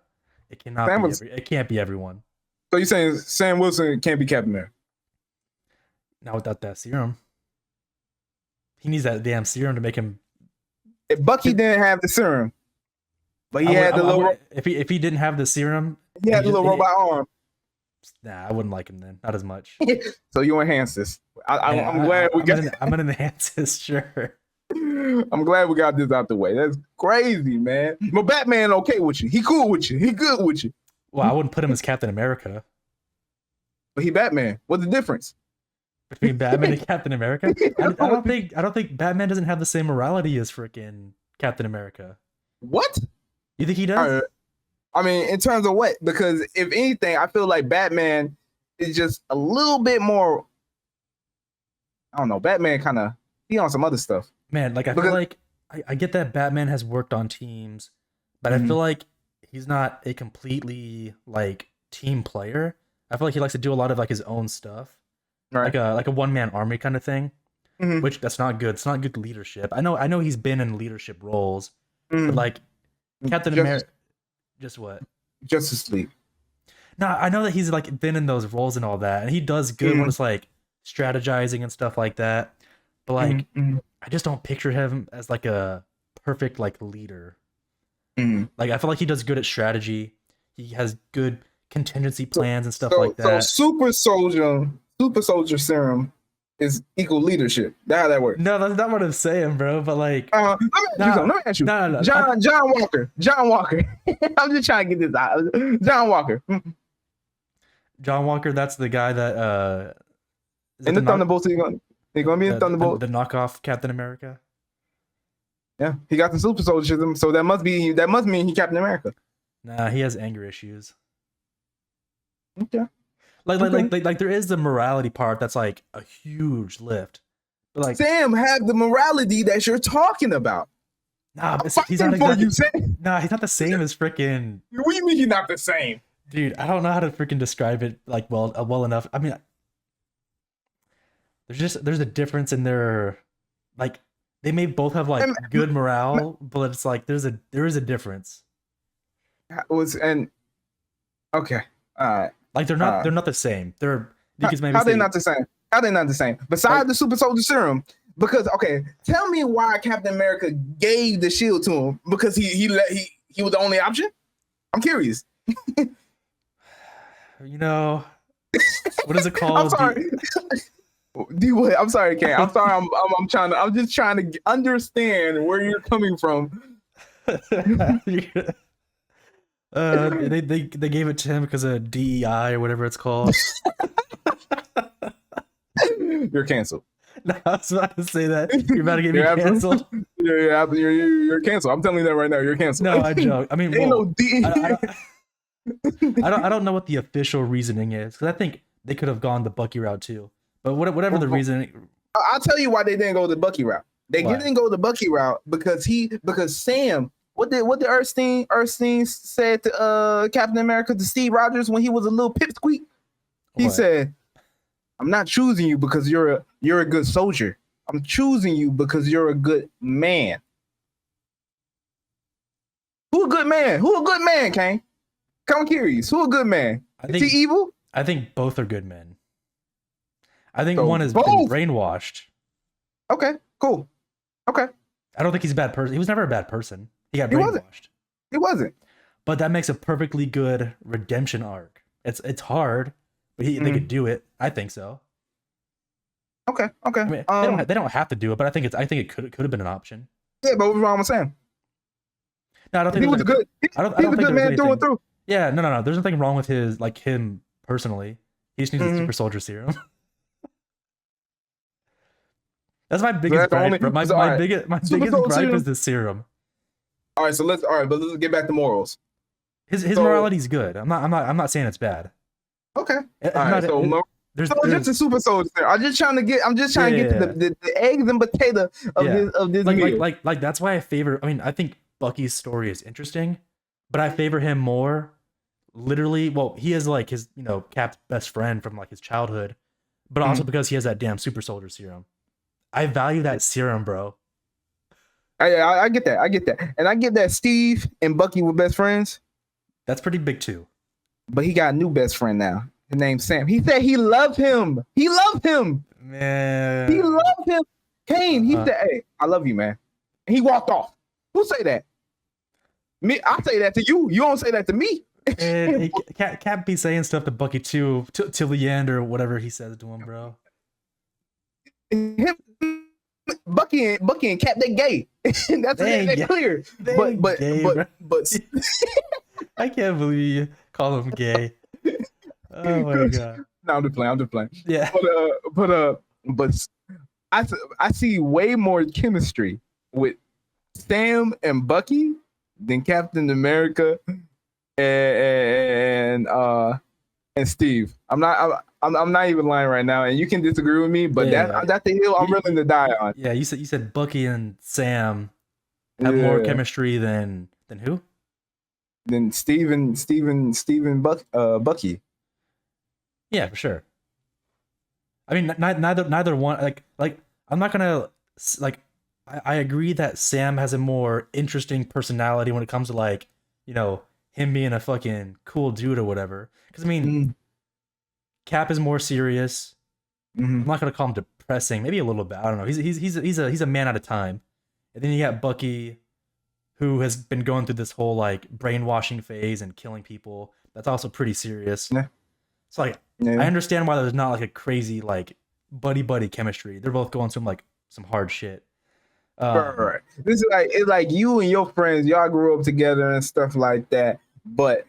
it cannot Sam be. was- It can't be everyone. So you're saying Sam Wilson can't be Captain America? Not without that serum. He needs that damn serum to make him. If Bucky didn't have the serum, but he had the little If he didn't have the serum, he had the little robot arm. nah, I wouldn't like him then. Not as much. So you enhance this. Yeah, I'm glad we got. I'm gonna enhance this, sure. I'm glad we got this out the way. That's crazy, man. But Batman okay with you. He cool with you. He good with you. Well, I wouldn't put him as Captain America. But he Batman. What's the difference? Between Batman and Captain America, I don't think Batman doesn't have the same morality as freaking Captain America. What? You think he does? I mean, in terms of what? Because if anything, I feel like Batman is just a little bit more. I don't know. Batman kind of he on some other stuff. Man, like I feel like I get that Batman has worked on teams, but I feel like he's not a completely like team player. I feel like he likes to do a lot of like his own stuff, Right. like a one man army kind of thing. Mhm. Which that's not good. It's not good leadership. I know he's been in leadership roles, but like Captain America, just what? Justice League. No, I know that he's like been in those roles and all that, and he does good when it's like strategizing and stuff like that. But like, I just don't picture him as like a perfect like leader. Like I feel like he does good at strategy. He has good contingency plans and stuff like that. So super soldier serum is equal leadership. That's how that works. No, that's not what I'm saying, bro. But like, Let me ask you. No. John Walker. I'm just trying to get this out. John Walker. John Walker, that's the guy that In the Thunderbolts, he's gonna be in the Thunderbolt. the knockoff Captain America. Yeah, he got the super soldier, so that must mean he Captain America. Nah, he has anger issues. Okay. Like there is the morality part that's like a huge lift. But like Sam had the morality that you're talking about. nah, but he's Fighting not for you, exactly, Sam. nah, he's not the same as freaking What do you mean he's not the same? dude. I don't know how to freaking describe it like well enough. I mean, there's a difference in their like they may both have like good morale, but it's like there is a difference. Okay, all right. Like they're not the same. They're because maybe how they not the same? How they not the same? Besides the super soldier serum, because okay, tell me why Captain America gave the shield to him because he was the only option. I'm curious. You know, what is it called? I'm sorry. I'm sorry, Ken. I'm sorry. I'm just trying to understand where you're coming from. They gave it to him because of DEI or whatever it's called. You're canceled. No, I was about to say that. You're about to get me canceled. You're canceled. I'm telling you that right now. You're canceled. No, I joke. I mean, Ain't no DEI. I don't know what the official reasoning is because I think they could have gone the Bucky route too. But whatever the reasoning, I'll tell you why they didn't go the Bucky route. They Why? didn't go the Bucky route because Sam. What did Erskine said to Captain America to Steve Rogers when he was a little pipsqueak? He What? said, "I'm not choosing you because you're a good soldier. I'm choosing you because you're a good man." Who a good man? Who a good man, Kane? I'm curious. Who a good man? Is he evil? I think both are good men. I think So one has been both? brainwashed. Okay, cool. Okay, I don't think he's a bad person. He was never a bad person. He got He wasn't. brainwashed. it wasn't. But that makes a perfectly good redemption arc. It's hard, but they could do it. I think so. Okay. I mean, they don't have to do it, but I think it could have been an option. Yeah, but what's wrong with Sam? No, I don't think He was there's good. I don't He's a think good there was man through and anything. through. Yeah, no. There's nothing wrong with his like him personally. He just needs a Mhm. super soldier serum. That's my So biggest that's the gripe, only. bro. So, all right, My super biggest soldier gripe is serum. the serum. All right, so let's but let's get back to morals. His So morality's good. I'm not saying it's bad. okay, It's all right, not. so just There's a super soldier serum. I'm just trying to get. I'm just trying to get to yeah. the eggs and potato of Yeah. this meal. Like that's why I favor. I mean, I think Bucky's story is interesting, but I favor him more. Literally, well, he is like his Cap's best friend from like his childhood, but also Mhm. because he has that damn super soldier serum. I value that serum, bro. I get that. I get that, and I get that Steve and Bucky were best friends, That's pretty big too. but he got a new best friend now. His name's Sam. He said he loved him. He loved him. Man, He loved him. Kane, he Uh-huh. said, "Hey, I love you, man." And he walked off. Who say that? Me. I say that to you. You don't say that to me. and he can't be saying stuff to Bucky too till the end or whatever he says to him, bro. Him, Bucky and Cap, they gay. That's They clear. They But gay, bro. but I can't believe you call him gay. Oh my god. no, I'm just playing. I'm just playing. Yeah. But I see way more chemistry with Sam and Bucky than Captain America and Steve. I'm not even lying right now, and you can disagree with me, but Yeah. that's the hill I'm willing to die on. Yeah, you said Bucky and Sam have more chemistry than who? Than Steven Bucky. Yeah, for sure. I mean, neither one. Like I'm not gonna like. I agree that Sam has a more interesting personality when it comes to like him being a fucking cool dude or whatever. Because I mean, Mhm. Cap is more serious. Mhm. I'm not gonna call him depressing. Maybe a little bit. I don't know. He's a man at a time. And then you got Bucky, who has been going through this whole like brainwashing phase and killing people. That's also pretty serious. Yeah. So like, Yeah. I understand why there's not like a crazy like buddy chemistry. They're both going through like some hard shit. Right. This is like you and your friends, y'all grew up together and stuff like that. But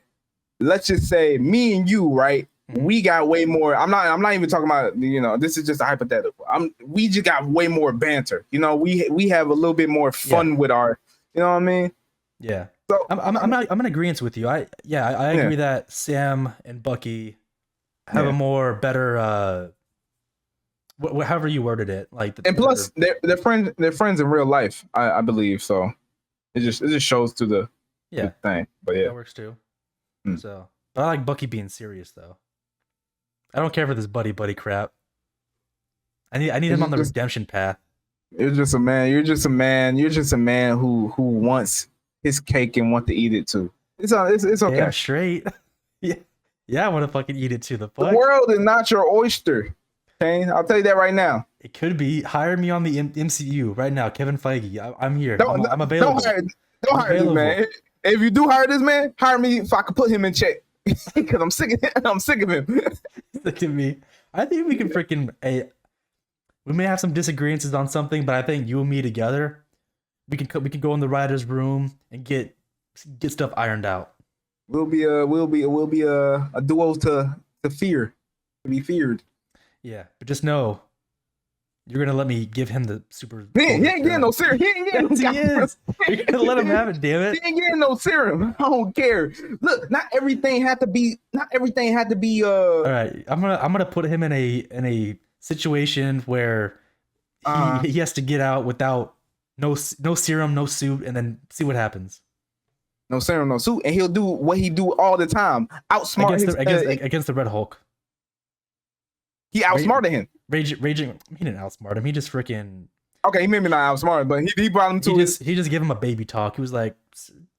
let's just say me and you, right? Mhm. We got way more. I'm not even talking about, this is just a hypothetical. We just got way more banter. We have a little bit more fun with our, you know what I mean? Yeah. So I'm in agreement with you. I agree that Sam and Bucky have a more better however you worded it, like and plus they're friends in real life, I believe. So it just shows to the thing. But yeah, that works too. So but I like Bucky being serious though. I don't care for this buddy crap. I need him on the redemption path. You're just a man. You're just a man. You're just a man who wants his cake and want to eat it too. It's okay. Yeah, straight. Yeah, I want to fucking eat it too. The fuck? The world is not your oyster. Okay, I'll tell you that right now. It could be. Hire me on the MCU right now, Kevin Feige. I'm here. I'm available. Don't hire this man. If you do hire this man, hire me so I can put him in check. Because I'm sick of him. Look at me. I think we can freaking. We may have some disagreements on something, but I think you and me together, we can go in the writer's room and get stuff ironed out. We'll be a duo to fear, to be feared. Yeah, but just know, you're gonna let me give him the super. He ain't getting no serum. He ain't getting Yes, he is. You're gonna let him have it, damn it. He ain't getting no serum. I don't care. Look, not everything had to be. All right, I'm gonna put him in a situation where he has to get out without no serum, no suit, and then see what happens. No serum, no suit, and he'll do what he do all the time. Outsmart against the Red Hulk. He outsmarted him. Raging. He didn't outsmart him. He just freaking. Okay, he maybe not outsmarted, but he brought him to he just gave him a baby talk. He was like,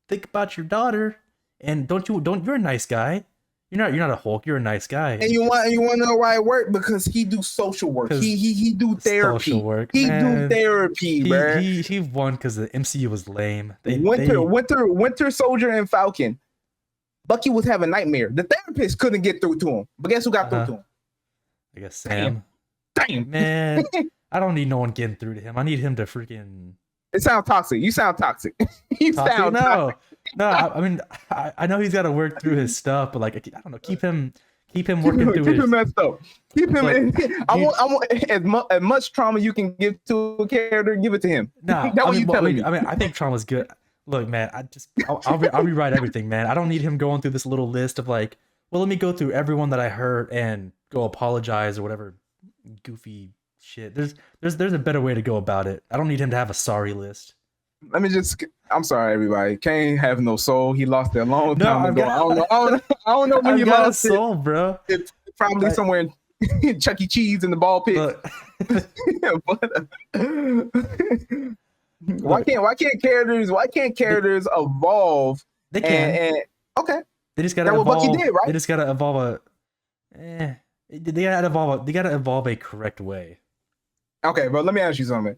"Think about your daughter, and you're a nice guy. You're not a Hulk. You're a nice guy." And you want to know why it worked? Because he do social work. He do therapy. Social work. He do therapy, bro. He won because the MCU was lame. Winter Soldier and Falcon. Bucky was having a nightmare. The therapist couldn't get through to him. But guess who got through to him? I guess Sam. Damn. Man, I don't need no one getting through to him. I need him to freaking It sounds toxic. You sound toxic. You Toxic? sound toxic. No. I mean, I know he's got to work through his stuff, but like, I don't know, keep him Keep working through keep his. him messed up. Keep him Look, in. I he, want as much trauma you can give to a character, give it to him. no, That's what you telling me. I mean, I think Trauma's good. Look, man, I'll rewrite everything, man. I don't need him going through this little list of like, well, let me go through everyone that I hurt and go apologize or whatever goofy shit. There's a better way to go about it. I don't need him to have a sorry list. Let me just. I'm sorry, everybody. Kane have no soul. He lost it a long No, time ago. I don't know when I've you got a lost soul, bro. it. It's probably somewhere in Chuck E. Cheese in the ball pit. Look, But, why can't characters evolve? they can. And okay, They just gotta that's what evolve. Bucky did, right? They just gotta evolve they gotta evolve a correct way. Okay, bro. Let me ask you something.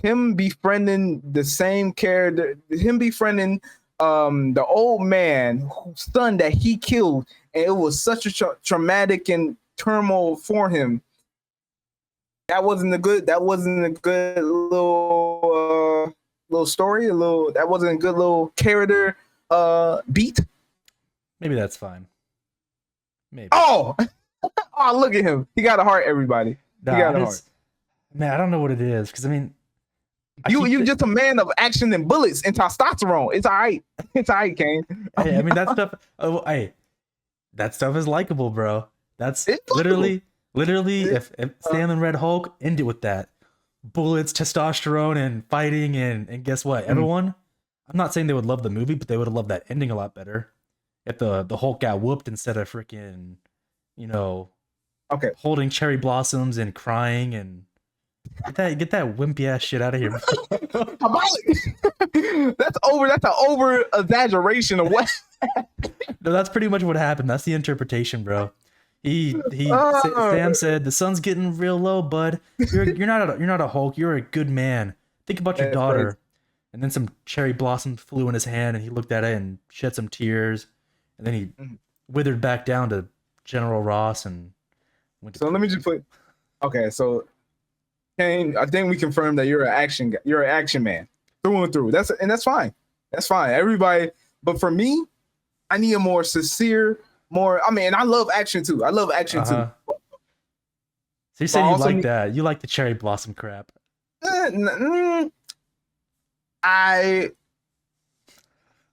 Him befriending the same character, him befriending the old man whose son that he killed, and it was such a traumatic and turmoil for him. That wasn't a good little story. That wasn't a good little character beat. Maybe that's fine. Maybe. Oh, oh, look at him. He got a heart, everybody. Nah, he got a heart. Man, I don't know what it is because I mean, You just a man of action and bullets and testosterone. It's all right. It's all right, Kane. hey, I mean that stuff. Oh, hey, that stuff is likable, bro. That's It's literally. If Sam and Red Hulk end it with that, bullets, testosterone, and fighting, and guess what? Everyone. I'm not saying they would love the movie, but they would have loved that ending a lot better. If the Hulk got whooped instead of freaking, Okay. holding cherry blossoms and crying and get that wimpy ass shit out of here. That's an over exaggeration of what. No, that's pretty much what happened. That's the interpretation, bro. Oh. Sam said the sun's getting real low, bud. You're not a Hulk. You're a good man. Think about your That's daughter. right. And then some cherry blossoms flew in his hand, and he looked at it and shed some tears, and then he withered back down to General Ross and went to. So let me just put. Okay, so Kane, I think we confirmed that you're an action guy. You're an action man through and through. That's fine. That's fine. Everybody, but for me, I need a more sincere, more. I mean, I love action too. I love action too. So you said you also like need- that. You like the cherry blossom crap.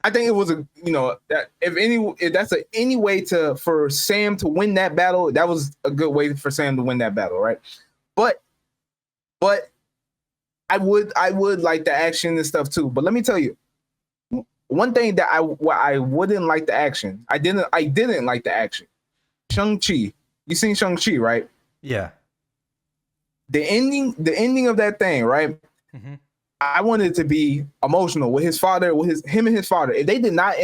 I think it was that if that's any way for Sam to win that battle, that was a good way for Sam to win that battle, right? But I would like the action and stuff too. But let me tell you, one thing that I wouldn't like the action. I didn't like the action. Shang-Chi. You seen Shang-Chi, right? Yeah. The ending of that thing, right? Mm-hmm. I wanted it to be emotional with his father, him and his father. If they did not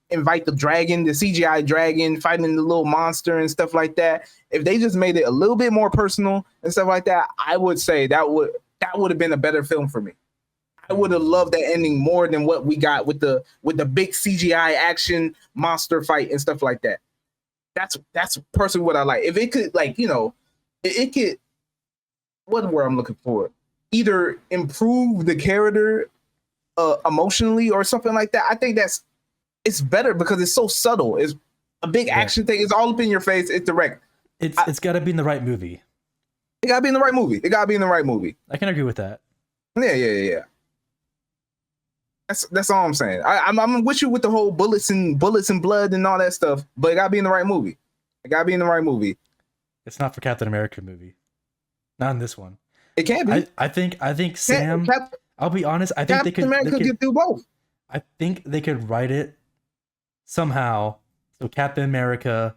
invite the dragon, the CGI dragon fighting the little monster and stuff like that, if they just made it a little bit more personal and stuff like that, I would say that would have been a better film for me. I would have loved that ending more than what we got with the big CGI action monster fight and stuff like that. That's personally what I like. If it could, it could. What word I'm looking for? Either improve the character emotionally or something like that. I think it's better because it's so subtle. It's a big action thing. It's all up in your face. It's direct. It's got to be in the right movie. It gotta be in the right movie. It gotta be in the right movie. I can agree with that. Yeah. That's all I'm saying. I'm with you with the whole bullets and blood and all that stuff, but it gotta be in the right movie. It gotta be in the right movie. It's not for Captain America movie. Not in this one. It can't be. I think Sam. I'll be honest. I think Captain America could do both. I think they could write it somehow so Captain America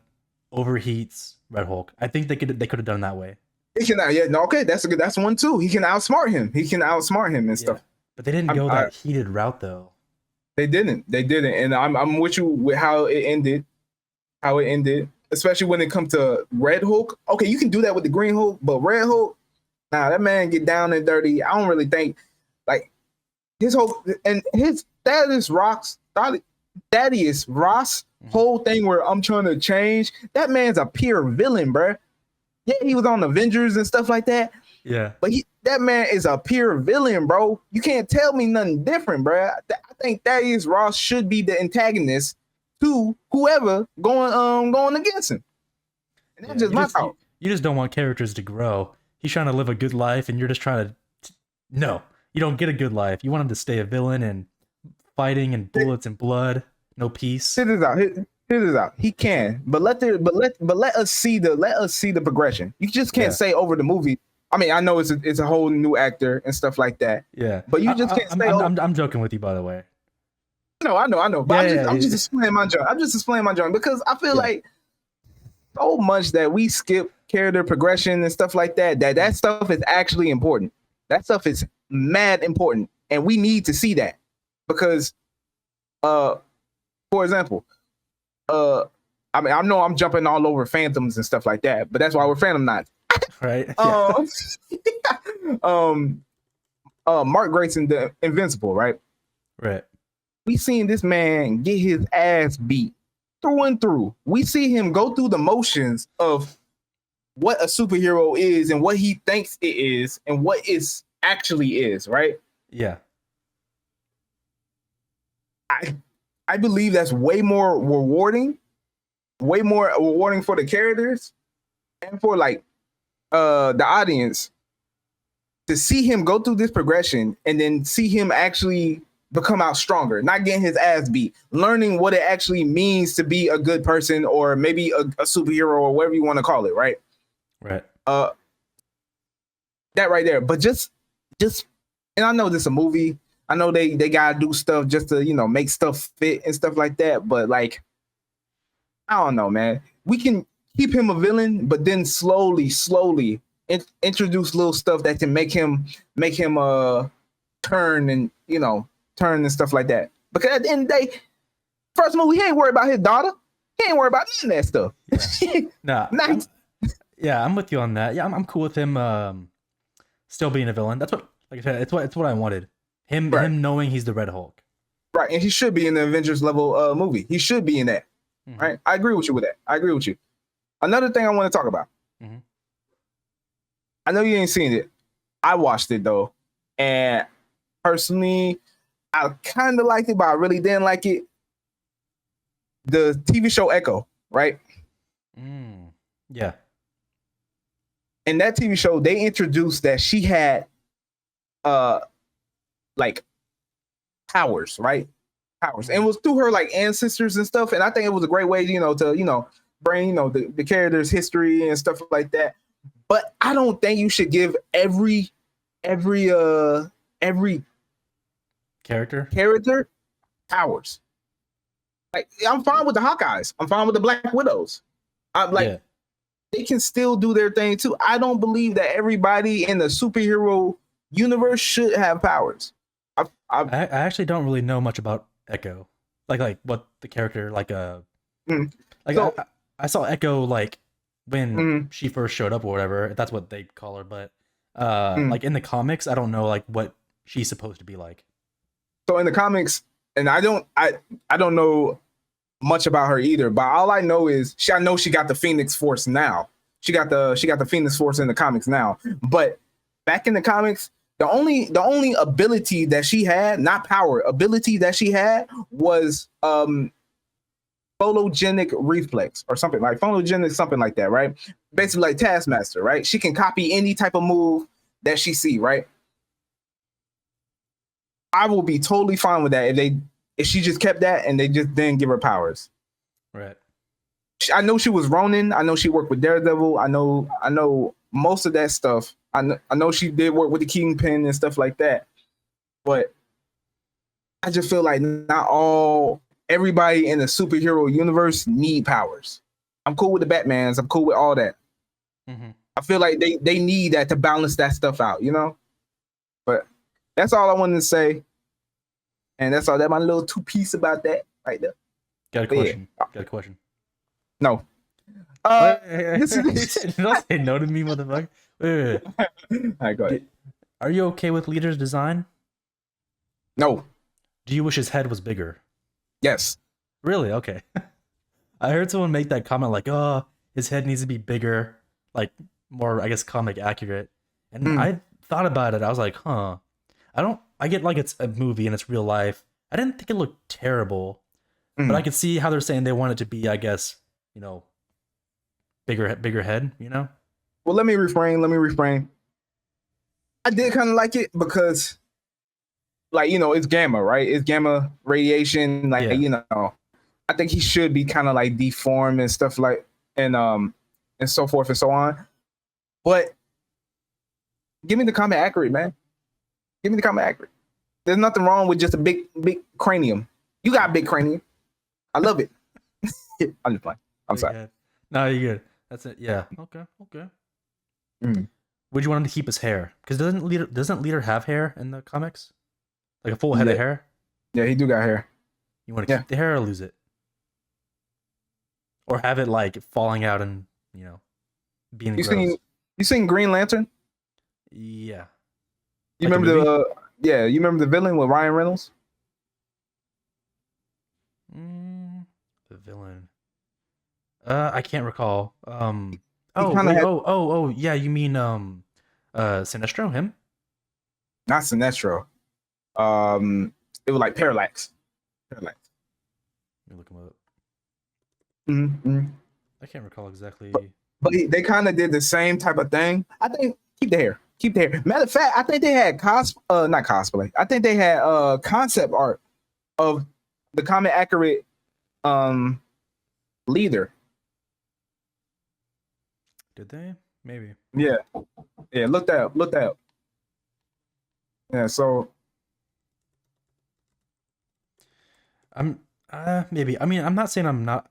overheats Red Hulk. I think they could have done that way. He can. Okay, that's one too. He can outsmart him and stuff. But they didn't go that heated route though. They didn't, and I'm with you with how it ended. Especially when it comes to Red Hulk. Okay, you can do that with the Green Hulk, but Red Hulk, that man get down and dirty. I don't really think like his whole and his Thaddeus Ross whole thing where I'm trying to change. That man's a pure villain, bruh. Yeah, he was on Avengers and stuff like that. Yeah, but that man is a pure villain, bro. You can't tell me nothing different, bro. I think Thaddeus Ross should be the antagonist to whoever going against him. And that's just my thought. You just don't want characters to grow. He's trying to live a good life, and you're just trying to. No, you don't get a good life. You want him to stay a villain and fighting and bullets and blood, no peace. Hear this out. Hear this out. He can, but let us see the progression. You just can't say over the movie. I mean, I know it's a whole new actor and stuff like that. Yeah, but you just can't say. I'm joking with you, by the way. No, I know. But I'm just explaining my joint. I'm just explaining my joint because I feel like so much that we skip character progression and stuff like that. That stuff is actually important. That stuff is mad important, and we need to see that because, for example, I mean, I know I'm jumping all over Phantoms and stuff like that, but that's why we're Phantom Knights. Right. Mark Grayson, the Invincible, right? Right. We seen this man get his ass beat through and through. We see him go through the motions of what a superhero is and what he thinks it is and what it actually is, right? Yeah. I believe that's way more rewarding for the characters and for like the audience to see him go through this progression and then see him actually become out stronger, not getting his ass beat, learning what it actually means to be a good person or maybe a superhero or whatever you want to call it, right? Right. That right there. But just and I know this is a movie. I know they gotta do stuff just to, make stuff fit and stuff like that. But like, I don't know, man. We can keep him a villain, but then slowly introduce little stuff that can make him turn and stuff like that. Because at the end of the day, first movie, he ain't worried about his daughter. He ain't worried about none of that stuff. Nah. I'm with you on that. Yeah, I'm cool with him still being a villain. That's what, like I said, it's what I wanted. Him knowing he's the Red Hulk. Right, and he should be in the Avengers level movie. He should be in that. Mm-hmm. Right? I agree with you with that. I agree with you. Another thing I want to talk about. Mm-hmm. I know you ain't seen it. I watched it though. And personally, I kind of liked it, but I really didn't like it. The TV show Echo, right? Yeah. In that TV show, they introduced that she had like powers, right? Powers. And it was through her like ancestors and stuff. And I think it was a great way, to bring, the character's history and stuff like that. But I don't think you should give every character powers. Like, I'm fine with the Hawkeyes. I'm fine with the Black Widows. I'm like, they can still do their thing too. I don't believe that everybody in the superhero universe should have powers. I actually don't really know much about Echo, like what the character I saw Echo like when she first showed up or whatever. That's what they call her, but like in the comics, I don't know like what she's supposed to be like. So in the comics, and I don't know much about her either, but all I know is I know she got the Phoenix Force now. She got the Phoenix Force in the comics now, but back in the comics, the only ability that she had, not power, ability that she had was photogenic reflex or something like something like that, right? Basically like Taskmaster, right? She can copy any type of move that she see, right? I will be totally fine with that if she just kept that and they just didn't give her powers. Right. I know she was Ronin. I know she worked with Daredevil. I know most of that stuff. I know she did work with the Kingpin and stuff like that. But I just feel like not everybody in the superhero universe need powers. I'm cool with the Batmans. I'm cool with all that. Mm-hmm. I feel like they need that to balance that stuff out, But that's all I wanted to say. And that's all. That's my little 2-piece about that right there. Got a question. Got a question. No. Did I say no to me, motherfucker? Wait. All right, go ahead. Are you okay with Leader's design? No. Do you wish his head was bigger? Yes. Really? Okay. I heard someone make that comment like, oh, his head needs to be bigger, like more, I guess, comic accurate. And I thought about it, I was like, huh. I get like it's a movie and it's real life. I didn't think it looked terrible, but I Mhm. could see how they're saying they want it to be, I guess, you know, bigger head, you know? Well, let me refrain. Let me refrain. I did kind of like it because, like, it's gamma, right? It's gamma radiation. Like, Yeah. I think he should be kind of like deformed and stuff like, and so forth and so on. But give me the comic accurate, man. Give me the comic accurate. There's nothing wrong with just a big cranium. You got a big cranium. I love it. I'm just playing. I'm Big sorry. head. No, you're good. That's it. Yeah. Okay. Okay. Mhm. Would you want him to keep his hair? Because doesn't Leader have hair in the comics? Like a full head of Yeah, hair? yeah, he do got hair. You want to Yeah. keep the hair or lose it? Or have it like falling out and, being You gross? seen you seen Green Lantern? Yeah. You Like the remember movie? you remember the villain with Ryan Reynolds? The villain. I can't recall. He Oh kind of wait. had Oh. Yeah. You mean Sinestro? Him? not Sinestro. It was like Parallax. Parallax. Let me look him up. Mm-hmm. I can't recall exactly. But they kind of did the same type of thing. I think keep the hair. Keep the hair. Matter of fact, I think they had not cosplay. I think they had concept art of the comic accurate leader. Did they? Maybe. Yeah. Yeah, look that up. Look that up. Yeah, so I'm maybe. I mean, I'm not saying I'm not.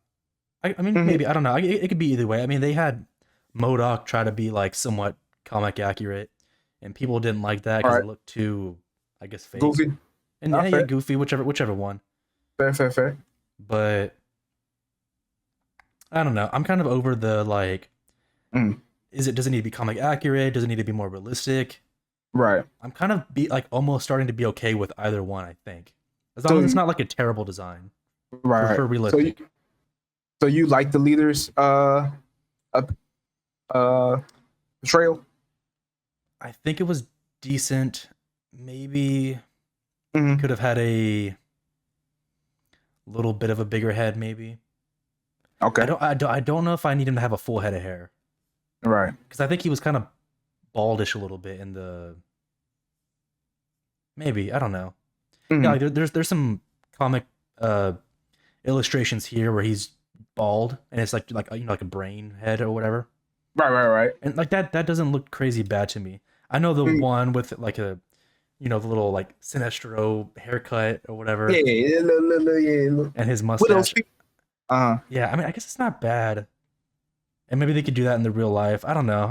I mean, mhm. maybe. I don't know. It could be either way. I mean, they had Modoc try to be like somewhat comic accurate, and people didn't like that All because it right. looked too, I guess, fake. Goofy. And Not yeah, fair. goofy, whichever one. Fair. But I don't know. I'm kind of over the like. Mm, Does it need to be comic accurate? Does it need to be more realistic? right. I'm kind of like almost starting to be okay with either one. I think as long So as it's not like a terrible design right. for realistic. So you like the leader's uh portrayal? I think it was decent. Maybe he Mhm. could have had a little bit of a bigger head. Maybe Okay. I don't know if I need him to have a full head of hair Right. because I think he was kind of baldish a little bit in the. Maybe I don't know. Yeah, Mhm. like there's some comic uh illustrations here where he's bald and it's like like a brain head or whatever. Right. And like that doesn't look crazy bad to me. I know the Mhm. one with like a the little like Sinestro haircut or whatever Yeah, look. and his Widow's mustache. Peak. Uh-huh. Yeah, I mean I guess it's not bad. And maybe they could do that in the real life. I don't know.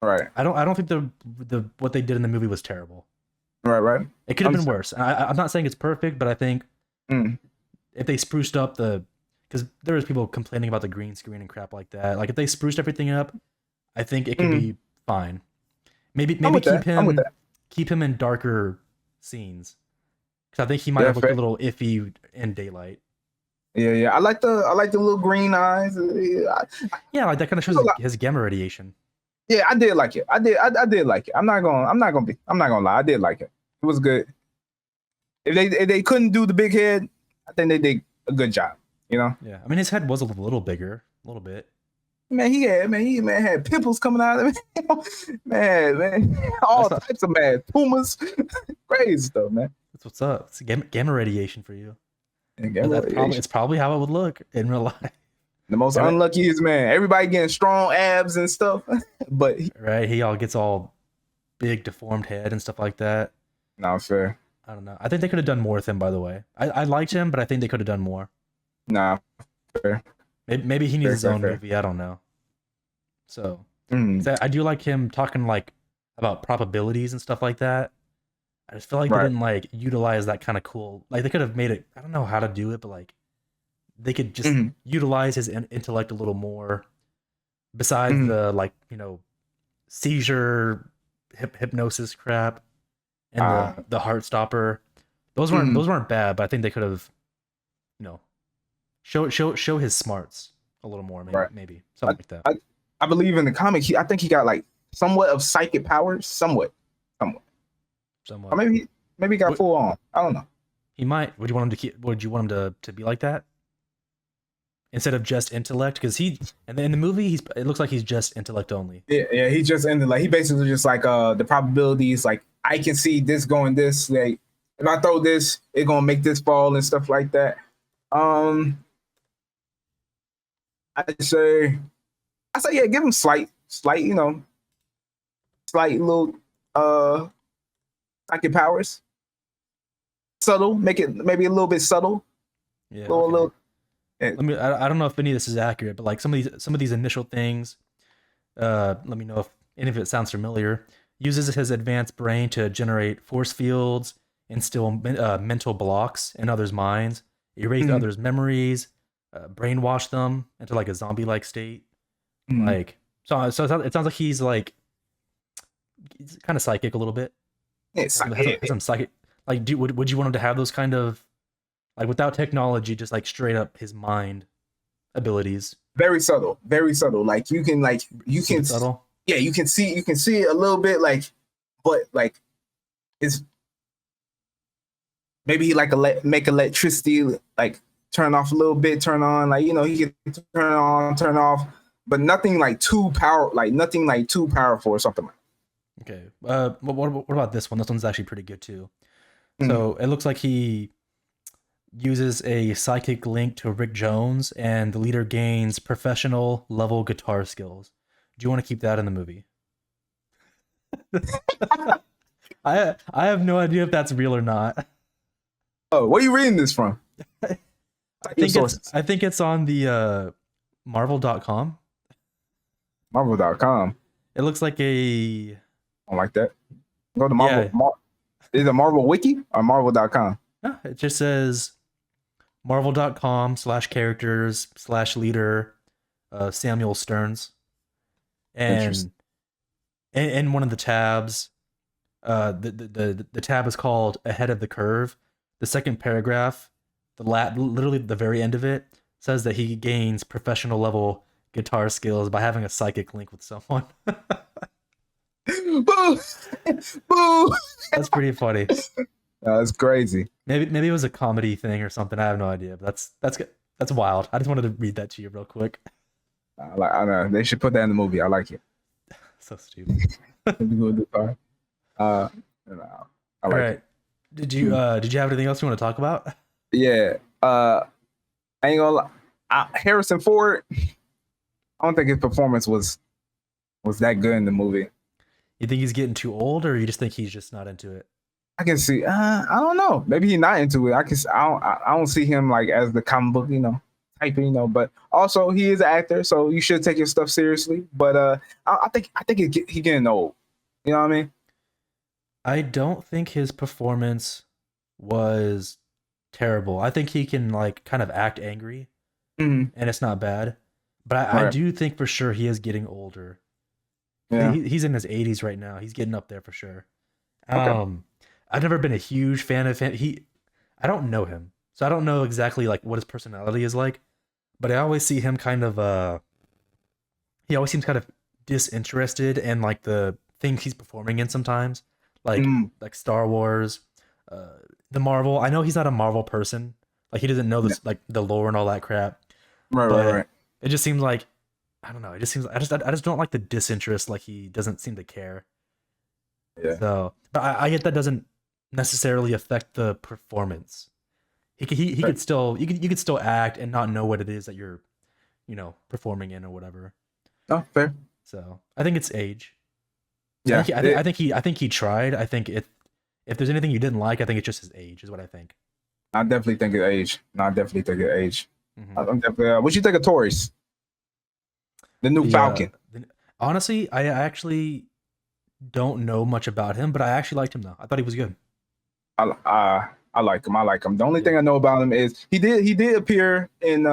Right. I don't think the what they did in the movie was terrible. Right. It could have I'm been sorry. worse. I'm not saying it's perfect, but I think Mm. if they spruced up the because there was people complaining about the green screen and crap like that. Like if they spruced everything up, I think it could Mm. be fine. Maybe I'm maybe with that. I'm with that. keep him in darker scenes because I think he might Yeah, have looked a fair. little iffy in daylight. Yeah. I like the little green eyes. Yeah, like that kind of shows his gamma radiation. Yeah, I did like it. I did like it. I'm not gonna lie. I did like it. It was good. If they couldn't do the big head, I think they did a good job. You know, Yeah, I mean his head was a little bigger, a little bit. man, he had pimples coming out of him. man, all That's not types of bad tumors, crazy stuff, man. that's what's up. It's gamma radiation for you. And gamma That's probably radiation. it's probably how it would look in real life. The most Right? unluckiest man. Everybody getting strong abs and stuff, but Right? He all gets all big deformed head and stuff like that. not fair. I don't know. I think they could have done more with him. By the way, I liked him, but I think they could have done more. Nah, fair. Maybe he needs his own Fair. movie. I don't know. So Mm, 'cause I do like him talking like about probabilities and stuff like that. I just feel like they right. didn't like utilize that kind of cool. Like they could have made it. I don't know how to do it, but like they could just Mhm, utilize his intellect a little more. Besides mhm. the like seizure hypnosis crap and Uh, the heart stopper. mhm. Those weren't bad, but I think they could have you know show his smarts a little more. Right. Maybe I, something like that. I, I believe in the comic. I think he got like somewhat of psychic powers, somewhat. Or Somewhat. maybe he got What- full on. I don't know. He might. Would you want him to keep? Would you want him to be like that instead of just intellect? Because in the movie, it looks like he's just intellect only. Yeah, he just ended like he basically just like the probabilities, like I can see this going this, like if I throw this, it's gonna make this fall and stuff like that. I say yeah, give him slight, slight little psychic powers. Subtle, make it maybe a little bit subtle. Yeah. Little Let me. I don't know if any of this is accurate, but like some of these initial things. Let me know if any of it sounds familiar. Uses his advanced brain to generate force fields, instill mental blocks in others' minds, erase others' memories, brainwash them into like a zombie-like state. Like so it sounds like he's kind of psychic a little bit. it's Some psychic. Like, would you want him to have those kind of like without technology, just like straight up his mind abilities? very subtle, very subtle. Like you can Subtle. yeah, you can see it a little bit, like, but like it's maybe he like make electricity like turn off a little bit, turn on, like he can turn on, turn off, but nothing like too powerful or something like. Okay. What about this one? This one's actually pretty good too. So it looks like he uses a psychic link to Rick Jones, and the leader gains professional level guitar skills. Do you want to keep that in the movie? I have no idea if that's real or not. Oh, where are you reading this from? I think it's on the Marvel.com. Marvel.com. It looks like a I don't like that. Go to Marvel. Yeah. Is it Marvel Wiki or Marvel.com? No, it just says marvel.com/characters/leader Samuel Stearns. And Interesting. in one of the tabs, the tab is called Ahead of the Curve. The second paragraph, literally the very end of it, says that he gains professional level guitar skills by having a psychic link with someone. Boo! Boo! That's pretty funny. That's crazy. Maybe it was a comedy thing or something. I have no idea, but that's good. That's wild. I just wanted to read that to you real quick. I know they should put that in the movie. I like it. So stupid. I like All right. it. Did you have anything else you want to talk about? Yeah. I ain't gonna lie. Harrison Ford. I don't think his performance was that good in the movie. You think he's getting too old, or you just think he's just not into it? I can see. I don't know. Maybe he's not into it. I don't see him like as the comic book, type. But also he is an actor, so you should take his stuff seriously. But I think he getting old. You know what I mean? I don't think his performance was terrible. I think he can like kind of act angry, Mhm. and it's not bad. But I Right. do think for sure he is getting older. Yeah. He's in his 80s right now. He's getting up there for sure. Okay. I've never been a huge fan of him. I don't know him, so I don't know exactly like what his personality is like. But I always see him kind of he always seems kind of disinterested in like the things he's performing in sometimes, like like Star Wars, the Marvel. I know he's not a Marvel person. Like he doesn't know this like the lore and all that crap. Right. It just seems like I don't know. It just seems I just don't like the disinterest. Like he doesn't seem to care. Yeah. So, but I get that doesn't necessarily affect the performance. He could still you could still act and not know what it is that you're, performing in or whatever. Oh, fair. So I think it's age. Yeah. I think he tried. I think if there's anything you didn't like, I think it's just his age is what I think. I definitely think it's age. No, I definitely think it's age. Mhm. I'm definitely. What you think of Taurus? The new Falcon. Honestly, I actually don't know much about him, but I actually liked him though. I thought he was good. I like him. I like him. The only thing I know about him is he did appear in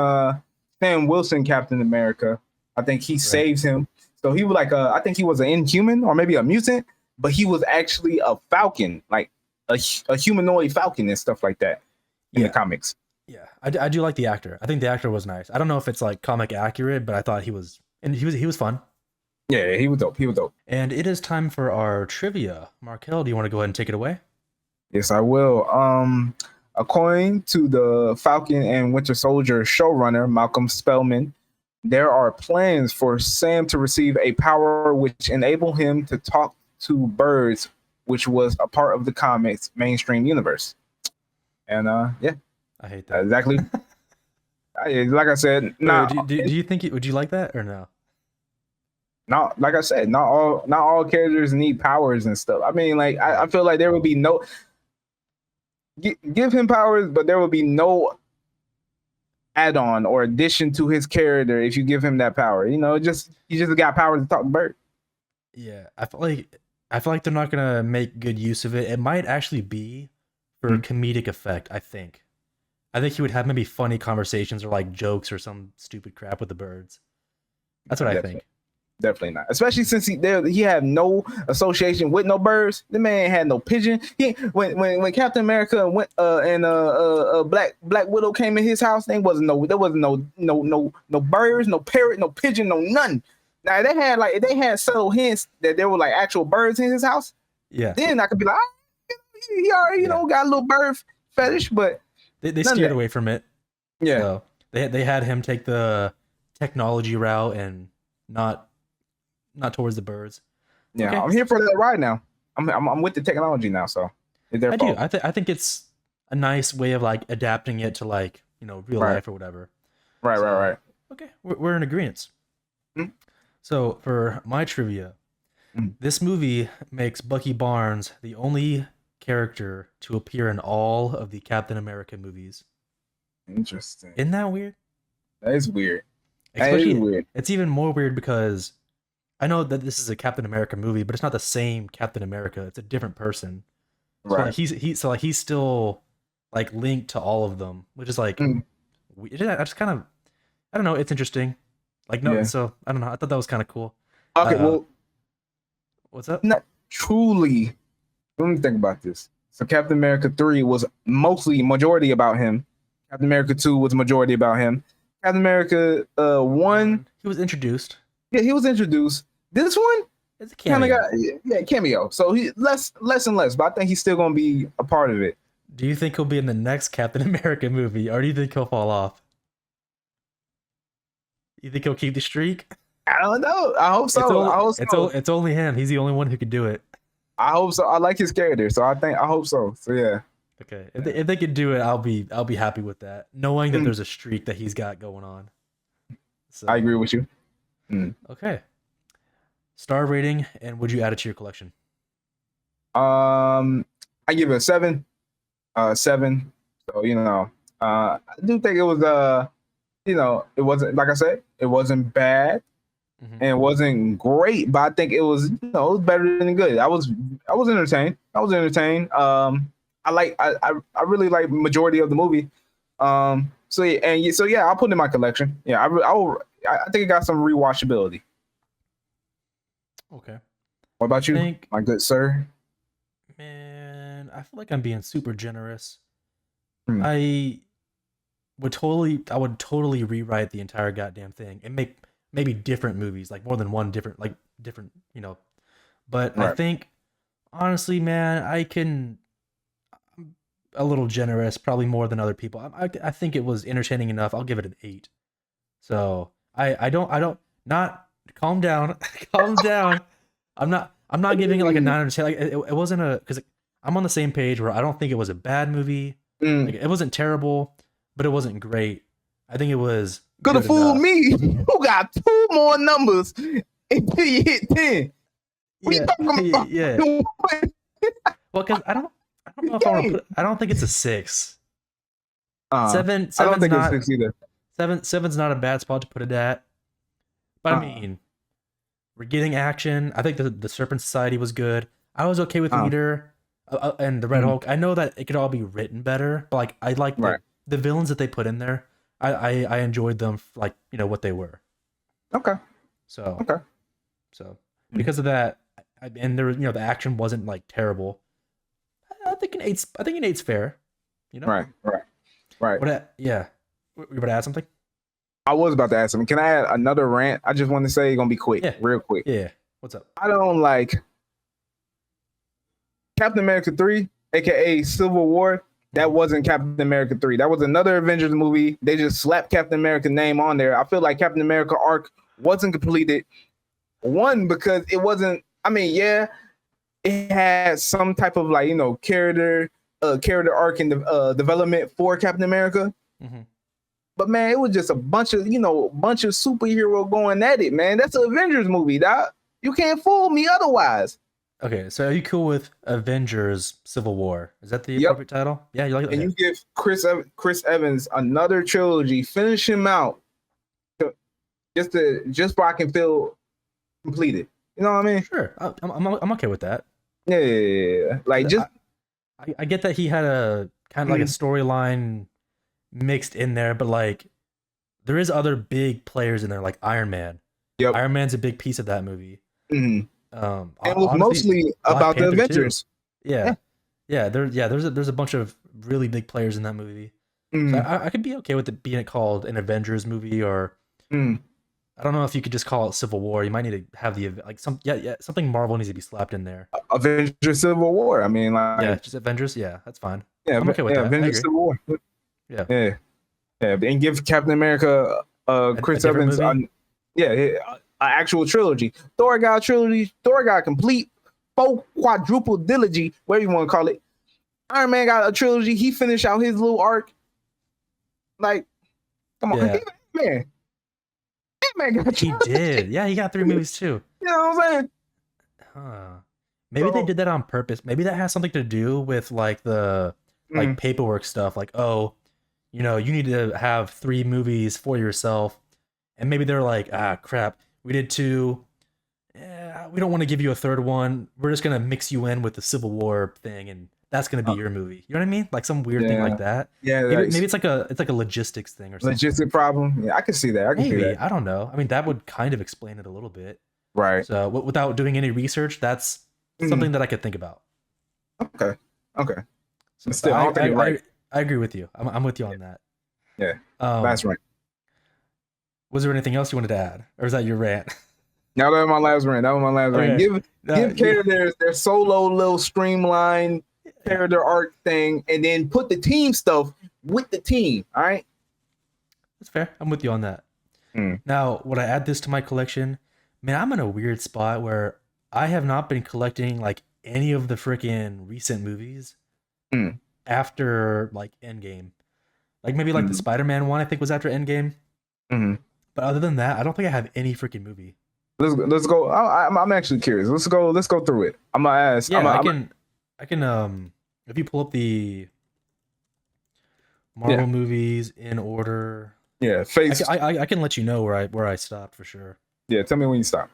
Sam Wilson Captain America. I think he saves him. So he was like I think he was an Inhuman or maybe a mutant, but he was actually a Falcon, like a humanoid Falcon and stuff like that in the comics. Yeah, I do like the actor. I think the actor was nice. I don't know if it's like comic accurate, but I thought he was fun. Yeah, he was dope. He was dope. And it is time for our trivia. Markel, do you want to go ahead and take it away? Yes, I will. According to the Falcon and Winter Soldier showrunner Malcolm Spellman, there are plans for Sam to receive a power which enable him to talk to birds, which was a part of the comics mainstream universe. And yeah, I hate that. exactly. Like I said, Wait, do you think would you like that or no? not like I said, not all characters need powers and stuff. I mean, like I feel like there would be no give him powers, but there will be no add-on or addition to his character if you give him that power. You know, just he just got powers to talk to bird. Yeah, I feel like they're not gonna make good use of it. It might actually be for comedic effect. I think he would have maybe funny conversations or like jokes or some stupid crap with the birds. That's what I think. Definitely not. Especially since he had no association with no birds. The man had no pigeon. When Captain America went and Black Widow came in his house, there wasn't no birds, no parrot, no pigeon, no none. Now they had subtle hints that there were like actual birds in his house. Yeah. Then I could be like, he already got a little bird fetish, but they steered away from it. Yeah. So they had him take the technology route and not towards the birds. Yeah, okay. I'm here for that ride now. I'm with the technology now, so it's their fault. I think it's a nice way of like adapting it to like real life or whatever. Right. Okay, we're in agreement. Mm-hmm. So for my trivia, this movie makes Bucky Barnes the only character to appear in all of the Captain America movies. Interesting. Isn't that weird? That is weird. Especially, that is weird. It's even more weird because I know that this is a Captain America movie, but it's not the same Captain America. It's a different person. Right. So like he's still like linked to all of them, which is like I just kind of I don't know. It's interesting. Like so I don't know. I thought that was kind of cool. Okay, well, what's up? Not truly. Let me think about this. So Captain America 3 was mostly majority about him. Captain America 2 was majority about him. Captain America 1, he was introduced. Yeah, he was introduced. This one, it's a cameo. Cameo. So he less and less, but I think he's still gonna be a part of it. Do you think he'll be in the next Captain America movie, or do you think he'll fall off? You think he'll keep the streak? I don't know. I hope so. It's only him. He's the only one who could do it. I hope so. I like his character, so I hope so. So yeah. Okay, if they could do it, I'll be happy with that, knowing that there's a streak that he's got going on. So, I agree with you. Okay. Star rating, and would you add it to your collection? I give it a 7. 7. So I do think it was it wasn't, like I said, it wasn't bad, and it wasn't great, but I think it was it was better than good. I was entertained. I really like majority of the movie. So yeah, I'll put it in my collection. Yeah, I think it got some rewatchability. Okay. What about you, my good sir? Man, I feel like I'm being super generous. I would totally rewrite the entire goddamn thing and make maybe different movies, like more than one different, But I think, honestly, man, I'm a little generous, probably more than other people. I think it was entertaining enough. I'll give it an 8. So I don't calm down. Calm down. I'm not giving it like a 9 out of 10. Like it wasn't because I'm on the same page where I don't think it was a bad movie. Like, it wasn't terrible, but it wasn't great. I think it was could have fooled me. Who got 2 more numbers until you hit 10? Yeah. Well, because I don't know if I want to put. I don't think it's a 6. 7. I don't think it's 6 either. 7's not a bad spot to put it at. But I mean, we're getting action. I think the Serpent Society was good. I was okay with Leader and the Red Hulk. I know that it could all be written better, but like I like the villains that they put in there. I enjoyed them like what they were. Okay. So because of that, and there the action wasn't like terrible. I think an 8's fair. Right. But yeah, you would add something. I was about to ask him. Can I add another rant? I just want to say it's gonna be quick, Yeah. real quick. Yeah. What's up? I don't like Captain America 3, aka Civil War. That wasn't Captain America 3. That was another Avengers movie. They just slapped Captain America's name on there. I feel like Captain America arc wasn't completed. One, because it wasn't, I mean, yeah, it had some type of like, character arc and development for Captain America. Mm-hmm. But man, it was just a bunch of superhero going at it, man. That's an Avengers movie, dog. You can't fool me otherwise. Okay, so are you cool with Avengers Civil War? Is that the Yep. appropriate title? Yeah, you like it? And Okay. you give Chris Evans another trilogy, finish him out, just so I can feel completed. You know what I mean? Sure, I'm okay with that. Yeah. Like just I get that he had a kind of like a storyline mixed in there, but like there is other big players in there, like Iron Man. Yep. Iron Man's a big piece of that movie. it was Honestly, mostly Black about the Panther too. Avengers. There's a bunch of really big players in that movie. Mhm. So I could be okay with it being called an Avengers movie, or Mhm. I don't know if you could just call it Civil War. You might need to have something Marvel needs to be slapped in there. Avengers Civil War. I mean, like, Yeah, just Avengers. Yeah, that's fine. yeah, I'm okay with that. I Avengers agree. Civil War. Yeah. And give Captain America, Chris a different Evans, movie? an actual trilogy. Thor got a trilogy. Thor got a complete quadruple trilogy, whatever you want to call it. Iron Man got a trilogy. He finished out his little arc. Like, come on, Yeah. man. Man got He did. Yeah, he got 3 movies too. You know what I'm saying? Huh. Maybe they did that on purpose. Maybe that has something to do with like the like paperwork stuff. Like, oh, you need to have 3 movies for yourself. And maybe they're like, crap, we did 2. Yeah, we don't want to give you a third one. We're just gonna mix you in with the Civil War thing, and that's gonna be your movie. You know what I mean? Like some weird thing like that. Yeah, Maybe it's like a logistics thing or something. logistic problem. Yeah, I can see that. Maybe, I don't know. I mean, that would kind of explain it a little bit. Right. So without doing any research, that's something that I could think about. Okay. So Still, I don't think you're right. I agree with you. I'm with you on that. Yeah. That's right. Was there anything else you wanted to add, or is that your rant? Now that was my last rant. Okay. Give characters their solo little streamlined character arc thing, and then put the team stuff with the team. All right. That's fair. I'm with you on that. Now, would I add this to my collection? Man, I'm in a weird spot where I have not been collecting like any of the freaking recent movies after like Endgame. Like maybe like the Spider-Man one, I think was after Endgame. But other than that, I don't think I have any freaking movie. Let's go. I'm actually curious. Let's go through it. I'm gonna ask. Yeah, I can. If you pull up the Marvel movies in order. Yeah, I can let you know where I stopped for sure. Yeah, tell me when you stop.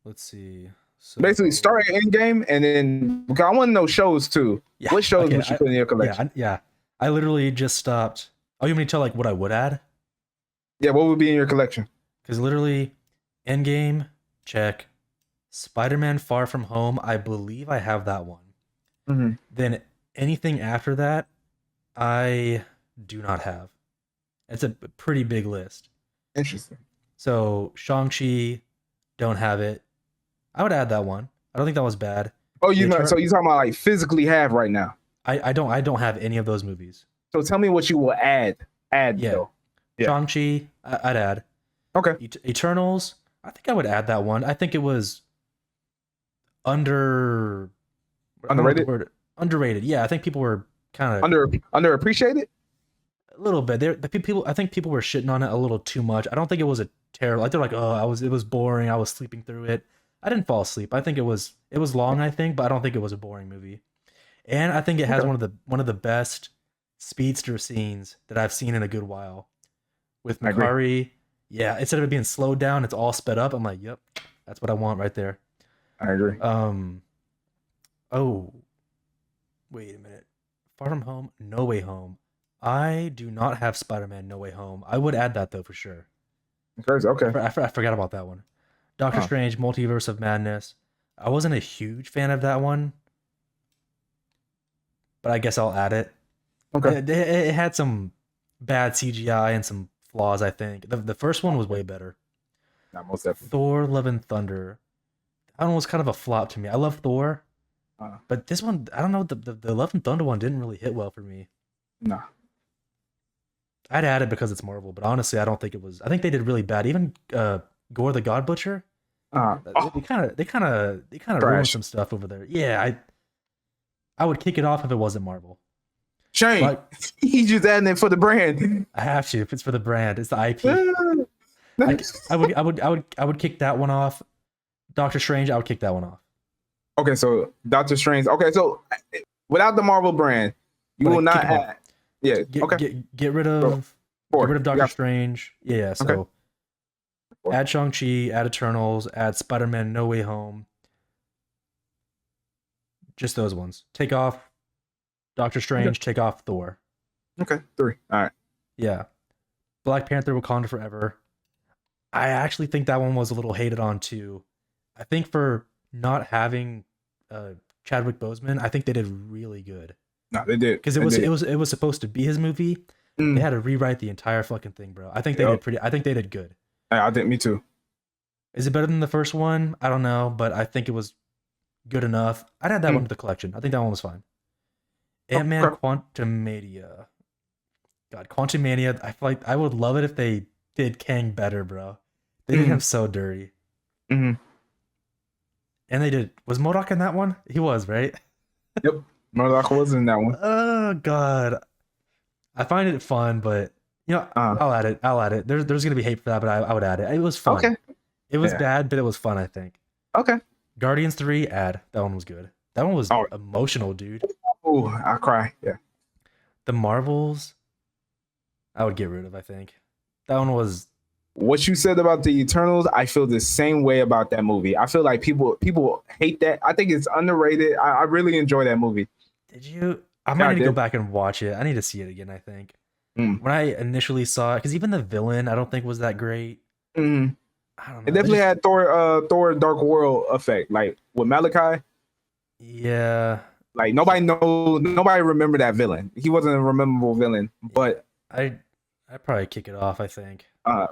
Let's see. So, basically, start at Endgame, and then because I want to know shows too. Yeah, what shows would you put in your collection? Yeah, I literally just stopped. Oh, you want me to tell like what I would add? Yeah, what would be in your collection? Because literally, Endgame, check. Spider-Man: Far From Home, I believe I have that one. Then anything after that, I do not have. It's a pretty big list. Interesting. So Shang-Chi, don't have it. I would add that one. I don't think that was bad. Oh, so you talking about like physically have right now? I don't have any of those movies. So tell me what you will add. Though. Yeah. Shang-Chi, I'd add. Okay. Eternals, I think I would add that one. I think it was underrated. Underrated. Yeah, I think people were kind of underappreciated. A little bit. I think people were shitting on it a little too much. I don't think it was a terrible. Like they're like, it was boring. I was sleeping through it. I didn't fall asleep. I think it was long. I think, but I don't think it was a boring movie. And I think it has one of the best speedster scenes that I've seen in a good while. With Makari, yeah, instead of it being slowed down, it's all sped up. I'm like, yep, that's what I want right there. I agree. Oh, wait a minute. Far From Home, No Way Home. I do not have Spider-Man No Way Home. I would add that though for sure. Okay. I forgot about that one. Doctor Strange, Multiverse of Madness. I wasn't a huge fan of that one, but I guess I'll add it. Okay. It had some bad CGI and some flaws. I think the first one was way better. Not most definitely. Thor: Love and Thunder. That one was kind of a flop to me. I love Thor, Uh, but this one, I don't know. The Love and Thunder one didn't really hit well for me. nah. I'd add it because it's Marvel, but honestly, I don't think it was. I think they did really bad. Even Gore the God Butcher, Oh, they kind of ruined trash. some stuff over there. Yeah, I would kick it off if it wasn't Marvel. Shane, Like he's just adding it for the brand. I have to if it's for the brand. It's the IP. I would kick that one off. Doctor Strange, I would kick that one off. Okay, so Doctor Strange. Okay, so without the Marvel brand, you But I will not kick 'em off. add. Yeah. Get Okay. get rid So, of four. Doctor Yeah. Strange. Yeah, so Okay. Four. add Shang-Chi, add Eternals, add Spider-Man No Way Home. Just those ones. Take off Doctor Strange, take off Thor. Okay. 3. All right. Yeah. Black Panther Wakanda Forever. I actually think that one was a little hated on too. I think for not having uh Chadwick Boseman, I think they did really good. No, they did. Because They did. it was supposed to be his movie. Mm. They had to rewrite the entire fucking thing, bro. I think Yep. I think they did good. I think me too. Is it better than the first one? I don't know, but I think it was good enough. I'd add that one Mm. to the collection. I think that one was fine. Oh, Ant-Man okay. Quantumania. God, Quantumania, I feel like I would love it if they did Kang better, bro. They did Mhm. him so dirty. hmm And they did. Was MODOK in that one? He was, right? Yep. Murdoch was in that one. Oh god. I find it fun, but Uh, I'll add it. I'll add it. There's gonna be hate for that, but I would add it. It was fun. okay. It was Yeah. bad, but it was fun, I think. Okay. Guardians 3, add. That one was good. That one was Oh. emotional, dude. Oh, I cry. Yeah. The Marvels, I would get rid of, I think. That one was What you said about the Eternals, I feel the same way about that movie. I feel like people hate that. I think it's underrated. I really enjoy that movie. did you I Yeah, might I need to go did. back and watch it. I need to see it again, I think. Mm. When I initially saw it, because even the villain I don't think was that great. hmm I don't It know. definitely had Thor Dark World effect. Like with Malachi, Yeah. like nobody remember that villain. He wasn't a memorable villain. But I'd probably kick it off, I think.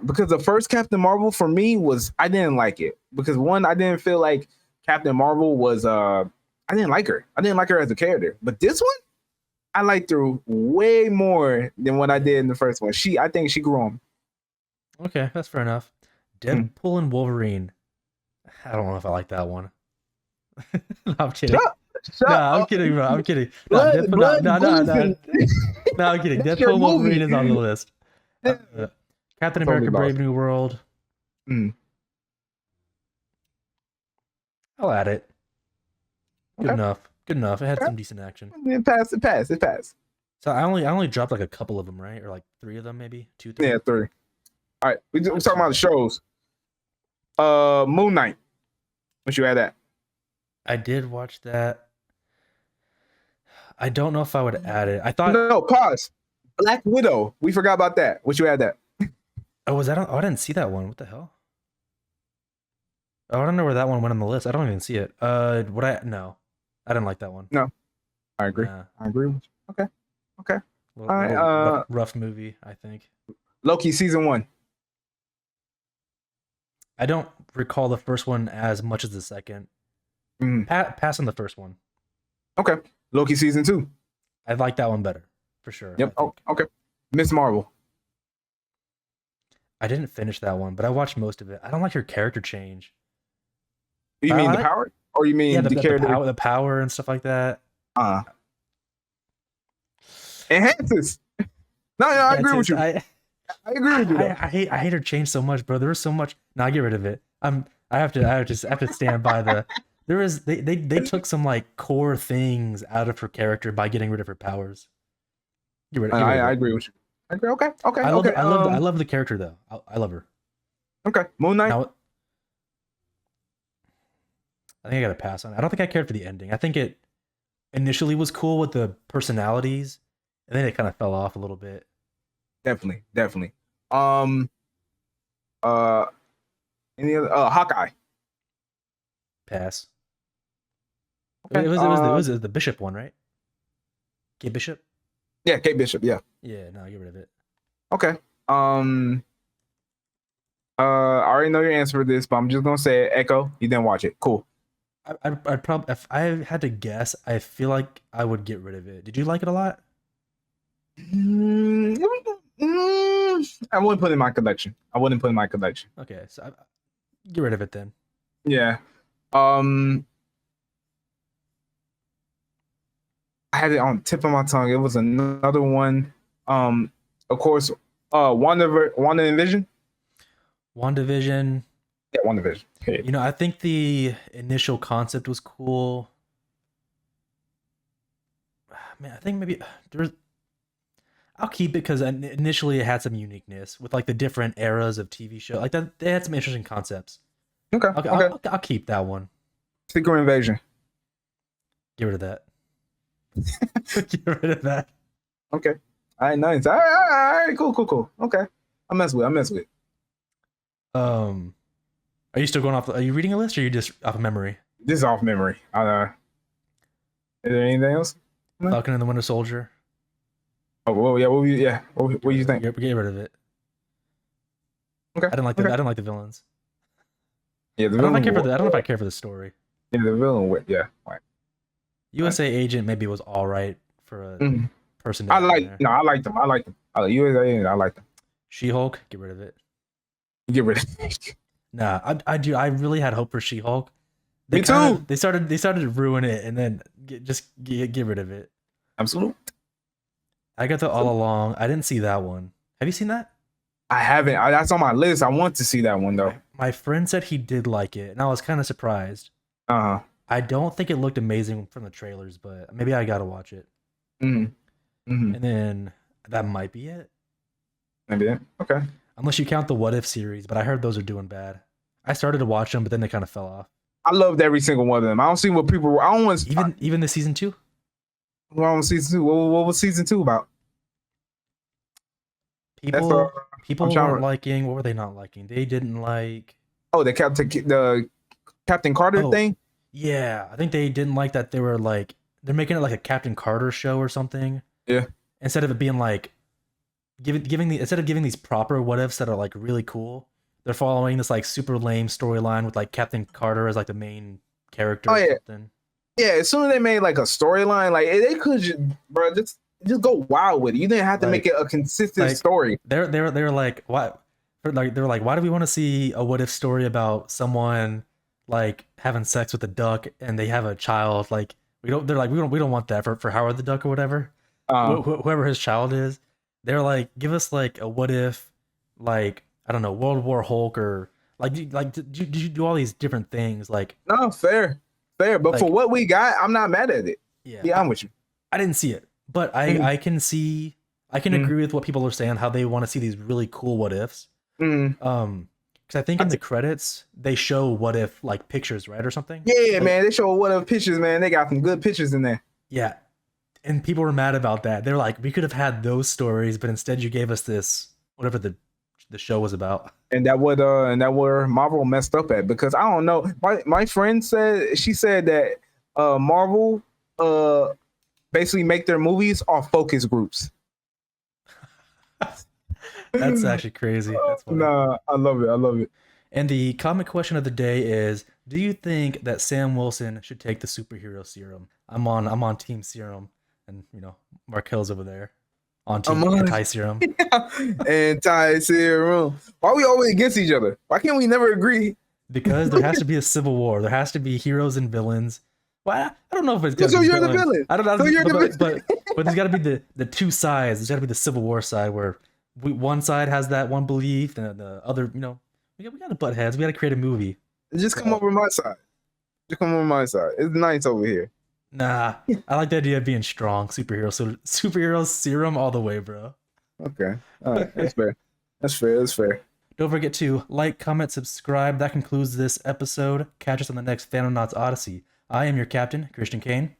because the first Captain Marvel for me was I didn't like it. Because one, I didn't feel like Captain Marvel was I didn't like her. I didn't like her as a character. But this one, I liked her way more than what I did in the first one. I think she grew on me. Okay, that's fair enough. Deadpool and Wolverine. I don't know if I like that one. No, I'm kidding. Shut No, I'm up. kidding, bro. I'm kidding. No, Blood, blood, no, glisten. no, I'm kidding. That's your Deadpool and Wolverine movie. is on the list. Yeah. Captain Totally America: lost. Brave New World. Mm. I'll add it. Good Okay. enough. Good enough. It had Okay. some decent action. It passed. So I only dropped like a couple of them, right? Or like 3 of them, maybe 2, 3. Yeah, 3. All right, we're talking about the shows. Moon Knight. What you had that? I did watch that. I don't know if I would add it. I thought. No, pause. Black Widow. We forgot about that. What you had that? Oh, was that? Oh, I didn't see that one. What the hell? Oh, I don't know where that one went on the list. I don't even see it. No, I didn't like that one. No. I agree. Nah. I agree with you. Okay. Little, All right, rough movie, I think. Loki season 1. I don't recall the first one as much as the second. Mhm. Pass on the first one. Okay. Loki season 2. I like that one better, for sure. Yep. I think. Oh, okay. Miss Marvel. I didn't finish that one, but I watched most of it. I don't like her character change. You I mean the like- power? Or you mean Yeah, the character? the power and stuff like that. Enhances. No, I agree with you. I agree with you. though. I hate her change so much, bro. There was so much. No, I get rid of it. I have to stand by the. There was they took some like core things out of her character by getting rid of her powers. Get rid of I it. agree with you. I agree. Okay. I love the character though. I love her. Okay. Moon Knight. Now, I think I gotta pass on it. I don't think I cared for the ending. I think it initially was cool with the personalities, and then it kind of fell off a little bit. Definitely. Any other? Hawkeye. Pass. Okay. It was the Bishop one, right? Kate Bishop. Yeah, Kate Bishop. Yeah. Yeah, no, get rid of it. Okay. Um. I already know your answer for this, but I'm just gonna say it. Echo. You didn't watch it. Cool. I'd probably, if I had to guess, I feel like I would get rid of it. Did you like it a lot? Mm, I wouldn't put it in my collection. I wouldn't put it in my collection. Okay, so get rid of it then. Yeah. Um. I had it on the tip of my tongue. It was another one. Of course, Wanda and Vision. WandaVision. Yeah, WandaVision. Okay. You know, I think the initial concept was cool. Man, I think maybe there's. I'll keep it because initially it had some uniqueness with like the different eras of TV show. Like that, they had some interesting concepts. Okay. Okay, Okay. I'll keep that one. Secret Invasion. Get rid of that. Get rid of that. Okay. All right, nice. All right, cool. Okay. I mess with it. Are you still going off? Are you reading a list, or are you just off of memory? This is off memory. Is there anything else? No? Falcon and the Winter Soldier. Oh, well, yeah. What do you think? Get rid of it. Okay. I didn't like okay. I didn't like the villains. Yeah, the I don't know if I villain. care for the. I don't know if I care for the story. Yeah, the villain. Yeah. Right. USA Agent maybe was all right for a person. I like them. I like them. USA, I like them. She-Hulk, get rid of it. Get rid of it. Nah, I do. I really had hope for She-Hulk. Me too. They started to ruin it, and then get rid of it. Absolutely. I got the All Along. I didn't see that one. Have you seen that? I haven't. That's on my list. I want to see that one though. My friend said he did like it, and I was kind of surprised. I don't think it looked amazing from the trailers, but maybe I gotta watch it. And then that might be it. Maybe it. Okay. Unless you count the What If series, but I heard those are doing bad. I started to watch them, but then they kind of fell off. I loved every single one of them. I don't see what people. I don't want even the season 2. Well, season 2. What was season 2 about? People weren't liking. What were they not liking? They didn't like. Oh, the Captain Carter thing. Yeah, I think they didn't like that. They were like they're making it like a Captain Carter show or something. Yeah. Instead of it being like instead of giving these proper what ifs that are like really cool, they're following this like super lame storyline with like Captain Carter as like the main character. Oh, yeah. Or something. Yeah, as soon as they made like a storyline, like they could just go wild with it. You didn't have to make it a consistent story. They were like, why? Like they were like, why do we want to see a what if story about someone like having sex with a duck and they have a child? Like we don't want that for Howard the Duck or whatever. Whoever his child is, they're like, give us like a what if, like I don't know, World War Hulk or like did you do all these different things? Like no, fair, but like, for what we got, I'm not mad at it. Yeah, I'm with you. I didn't see it, but I can see, I can agree with what people are saying, how they want to see these really cool what ifs. Because I think in the credits they show what if like pictures, right, or something. Yeah, man, they show what if pictures, man. They got some good pictures in there. Yeah, and people were mad about that. They're like, we could have had those stories, but instead you gave us this whatever the show was about. And that where Marvel messed up at, because I don't know. My friend said that Marvel basically make their movies off focus groups. That's actually crazy. That's funny. Nah, I love it. And the comic question of the day is: do you think that Sam Wilson should take the superhero serum? I'm on Team Serum, and you know Markel's over there on Team Anti-Serum. Anti-Serum. Why are we always against each other? Why can't we never agree? Because there has to be a civil war. There has to be heroes and villains. Well, I don't know if it's so you're the villain. I don't know, but there's got to be the two sides. There's got to be the civil war side where one side has that one belief, and the other, you know, we got to butt heads. We got to create a movie. Just come over my side. Just come over my side. It's nice over here. Nah, I like the idea of being strong. Superhero serum all the way, bro. Okay, all right, that's fair. That's fair. Don't forget to like, comment, subscribe. That concludes this episode. Catch us on the next Phantomnauts Odyssey. I am your captain, Christian Kane.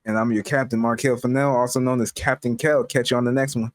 And I'm your captain, Markel Fennell, also known as Captain Kel. Catch you on the next one.